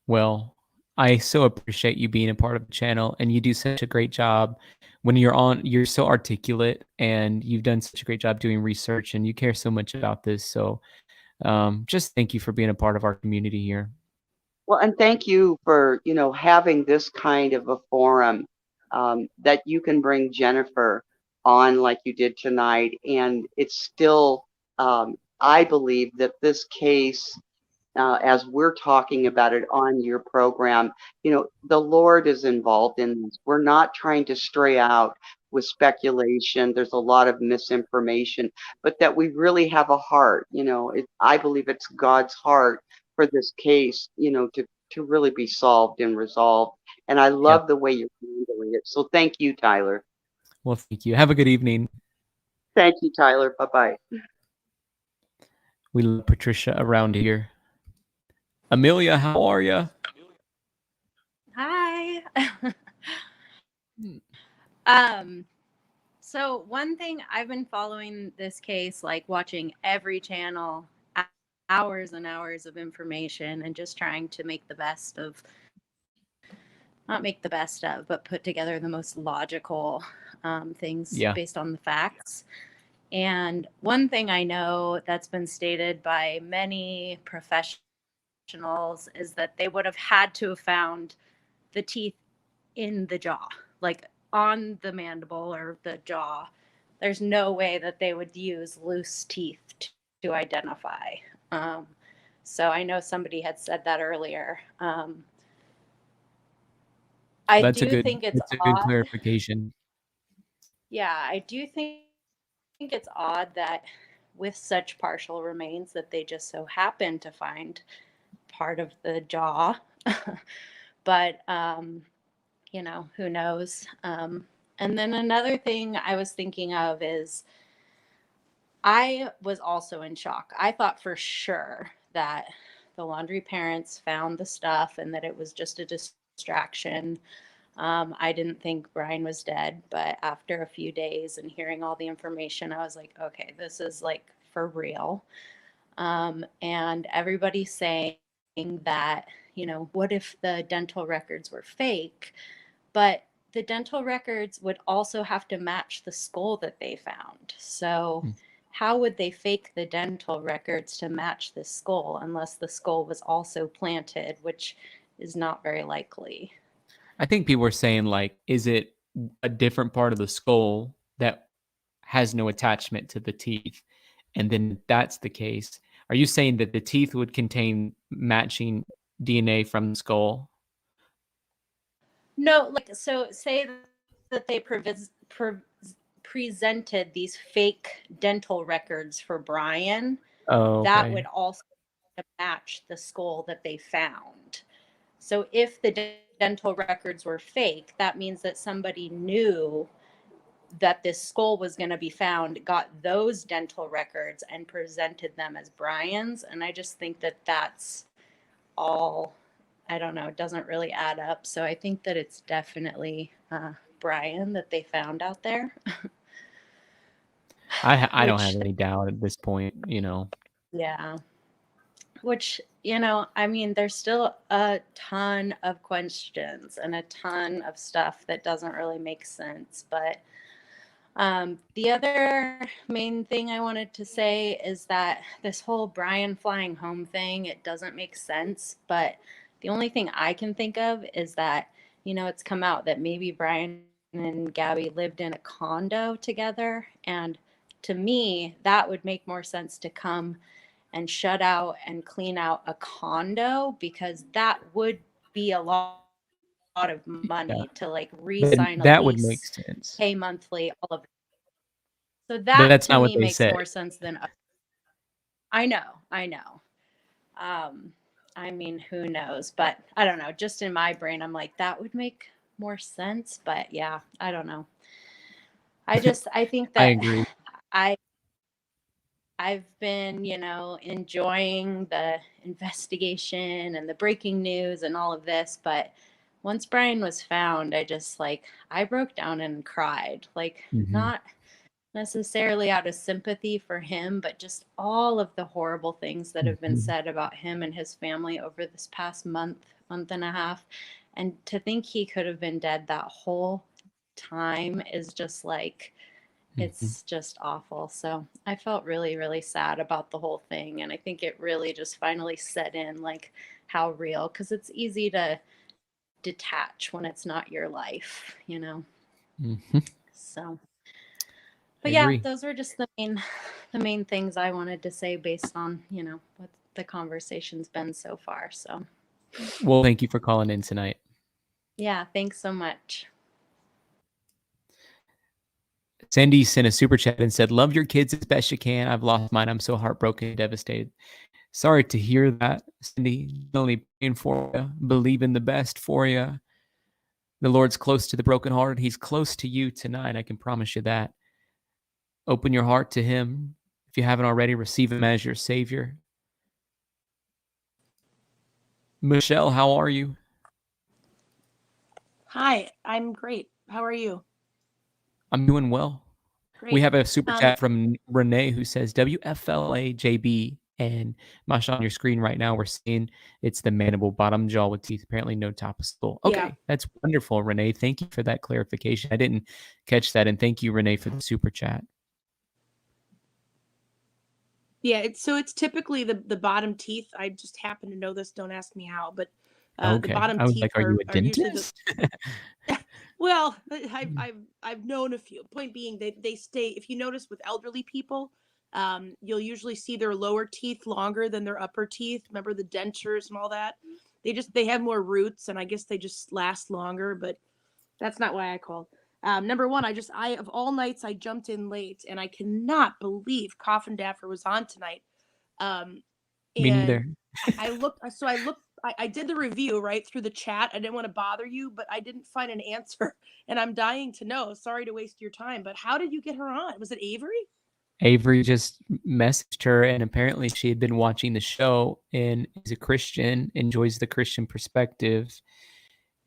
Well, I so appreciate you being a part of the channel, and you do such a great job. When you're on, you're so articulate, and you've done such a great job doing research, and you care so much about this. So just thank you for being a part of our community here. Well, and thank you for, you know, having this kind of a forum that you can bring Jennifer on like you did tonight. And it's still, I believe that this case, as we're talking about it on your program, you know, the Lord is involved in this. We're not trying to stray out with speculation. There's a lot of misinformation, but that we really have a heart, you know, I believe it's God's heart for this case, you know, to really be solved and resolved. And I love the way you're handling it. So thank you, Tyler. Well, thank you. Have a good evening. Thank you, Tyler. Bye-bye. We love Patricia around here. Amelia, how are you? Hi. So one thing, I've been following this case, like watching every channel, hours and hours of information, and just trying to make the best of, not make the best of, but put together the most logical things based on the facts. And one thing I know that's been stated by many professionals is that they would have had to have found the teeth in the jaw, like on the mandible or the jaw. There's no way that they would use loose teeth to identify. So I know somebody had said that earlier. That's a good think it's odd. clarification. Yeah, I do think it's odd that with such partial remains that they just so happen to find part of the jaw. But who knows? And then another thing I was thinking of is I was also in shock. I thought for sure that the Laundrie parents found the stuff and that it was just a distraction. I didn't think Brian was dead, but after a few days and hearing all the information, I was like, okay, this is like for real. And everybody's saying that, what if the dental records were fake? But the dental records would also have to match the skull that they found. So how would they fake the dental records to match the skull unless the skull was also planted, which is not very likely. I think people are saying, like, is it a different part of the skull that has no attachment to the teeth? And then if that's the case, are you saying that the teeth would contain matching DNA from the skull? No, like, so say that they presented these fake dental records for Brian, Oh, that okay. would also match the skull that they found. So if the dental records were fake, that means that somebody knew that this skull was going to be found, got those dental records and presented them as Brian's. And I just think that that's all, I don't know, it doesn't really add up. So I think that it's definitely Brian that they found out there. I don't have any doubt at this point, Yeah. Which, I mean, there's still a ton of questions and a ton of stuff that doesn't really make sense. But the other main thing I wanted to say is that this whole Brian flying home thing, it doesn't make sense. But the only thing I can think of is that, it's come out that maybe Brian and Gabby lived in a condo together. And to me, that would make more sense to come and shut out and clean out a condo, because that would be a lot of money to like re-sign a that would make lease, sense. pay monthly, all of it. So But that that's to not what me they makes said. more sense than I know. I mean, who knows? But I don't know. Just in my brain, I'm like, that would make more sense. But yeah, I don't know. I think that I agree. I've been, enjoying the investigation and the breaking news and all of this. But once Brian was found, I broke down and cried. Like, not necessarily out of sympathy for him, but just all of the horrible things that have been said about him and his family over this past month and a half. And to think he could have been dead that whole time is just like, it's just awful. So I felt really, really sad about the whole thing. And I think it really just finally set in like how real, because it's easy to detach when it's not your life, So, but yeah, those were just the main things I wanted to say based on, what the conversation's been so far. So, well, thank you for calling in tonight. Yeah, thanks so much. Sandy sent a super chat and said, "Love your kids as best you can. I've lost mine. I'm so heartbroken and devastated." Sorry to hear that, Cindy. Only praying for you, believing the best for you. The Lord's close to the brokenhearted. He's close to you tonight. I can promise you that. Open your heart to Him. If you haven't already, receive Him as your Savior. Michelle, how are you? Hi, I'm great. How are you? I'm doing well. Great. We have a super chat from Renee who says WFLAJB, and Masha, on your screen right now, we're seeing it's the mandible bottom jaw with teeth, apparently no top of skull. Okay, Yeah. That's wonderful, Renee. Thank you for that clarification. I didn't catch that, and thank you, Renee, for the super chat. Yeah, it's typically the bottom teeth. I just happen to know this. Don't ask me how, but Okay. the bottom I was teeth like, are you a are usually dentist? well, I've known a few. Point being, they stay. If you notice with elderly people, You'll usually see their lower teeth longer than their upper teeth. Remember the dentures and all that? They have more roots, and I guess they just last longer, but that's not why I called. Number one, I of all nights I jumped in late, and I cannot believe Coffindaffer was on tonight. Me And neither. I did the review right through the chat. I didn't want to bother you, but I didn't find an answer, and I'm dying to know. Sorry to waste your time, but how did you get her on? Was it Avery? Avery just messaged her, and apparently she had been watching the show and is a Christian, enjoys the Christian perspective,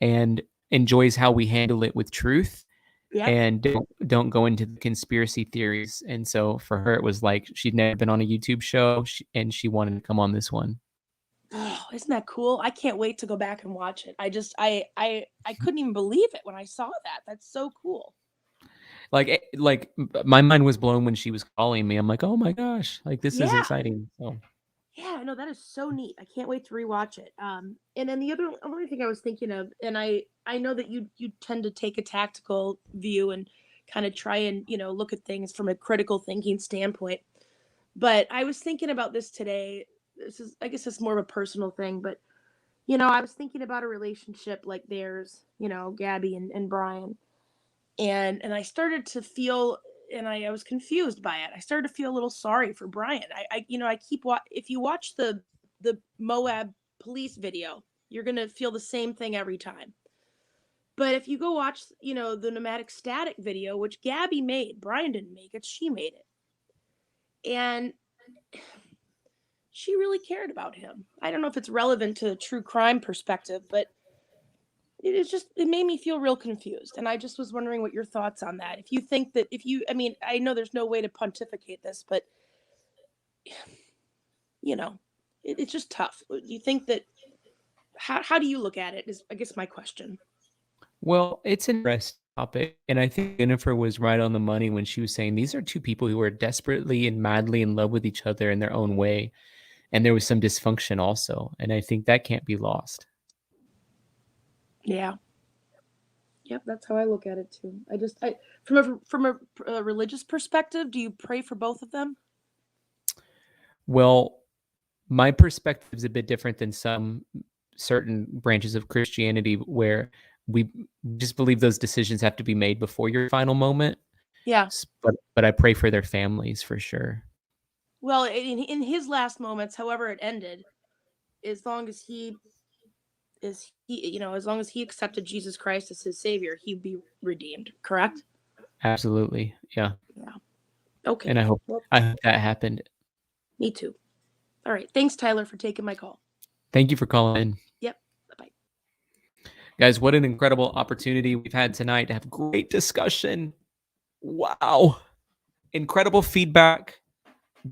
and enjoys how we handle it with truth. Yep. And don't go into the conspiracy theories. And so for her, it was like she'd never been on a YouTube show, and she wanted to come on this one. Oh, isn't that cool? I can't wait to go back and watch it. I couldn't even believe it when I saw that. That's so cool. Like my mind was blown when she was calling me. I'm like, oh my gosh, like this is exciting. So yeah, no, that is so neat. I can't wait to rewatch it. And then the only thing I was thinking of, and I know that you tend to take a tactical view and kind of try and look at things from a critical thinking standpoint. But I was thinking about this today. I guess it's more of a personal thing, but I was thinking about a relationship like theirs, Gabby and Brian, and I started to feel, and I was confused by it. I started to feel a little sorry for Brian. If you watch the Moab police video, you're gonna feel the same thing every time. But if you go watch, the Nomadic Static video, which Gabby made, Brian didn't make it, she made it, and she really cared about him. I don't know if it's relevant to the true crime perspective, but it made me feel real confused. And I just was wondering what your thoughts on that. If you think that I know there's no way to pontificate this, but it's just tough. Do you think that, how do you look at it is, I guess, my question. Well, it's an interesting topic, and I think Jennifer was right on the money when she was saying these are two people who are desperately and madly in love with each other in their own way, and there was some dysfunction also, and I think that can't be lost. Yeah. Yep, that's how I look at it too. From a religious perspective, do you pray for both of them? Well, my perspective is a bit different than some certain branches of Christianity where we just believe those decisions have to be made before your final moment. Yeah. But I pray for their families for sure. Well, in his last moments, however it ended, as long as he accepted Jesus Christ as his savior, he'd be redeemed, correct? Absolutely. Yeah. Yeah. Okay. And I hope that happened. Me too. All right. Thanks, Tyler, for taking my call. Thank you for calling in. Yep. Bye-bye. Guys, what an incredible opportunity we've had tonight to have great discussion. Wow. Incredible feedback.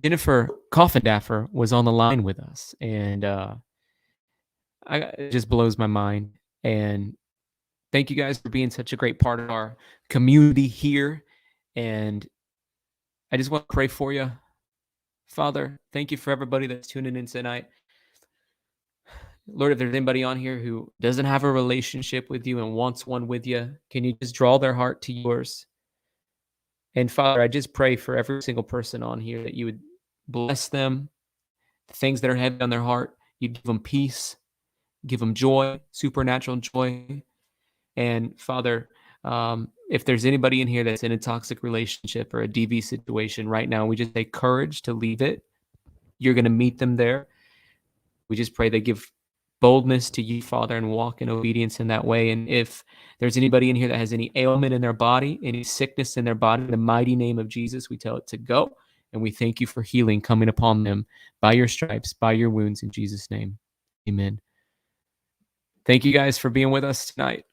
Jennifer Coffindaffer was on the line with us, and it just blows my mind. And thank you guys for being such a great part of our community here. And I just want to pray for you. Father, thank you for everybody that's tuning in tonight. Lord, if there's anybody on here who doesn't have a relationship with you and wants one with you, can you just draw their heart to yours? And Father, I just pray for every single person on here that you would bless them, the things that are heavy on their heart. You'd give them peace, give them joy, supernatural joy. And Father, if there's anybody in here that's in a toxic relationship or a DV situation right now, we just take courage to leave it. You're going to meet them there. We just pray they give boldness to you, Father, and walk in obedience in that way. And if there's anybody in here that has any ailment in their body, any sickness in their body, in the mighty name of Jesus, we tell it to go. And we thank you for healing coming upon them by your stripes, by your wounds, in Jesus' name. Amen. Thank you guys for being with us tonight.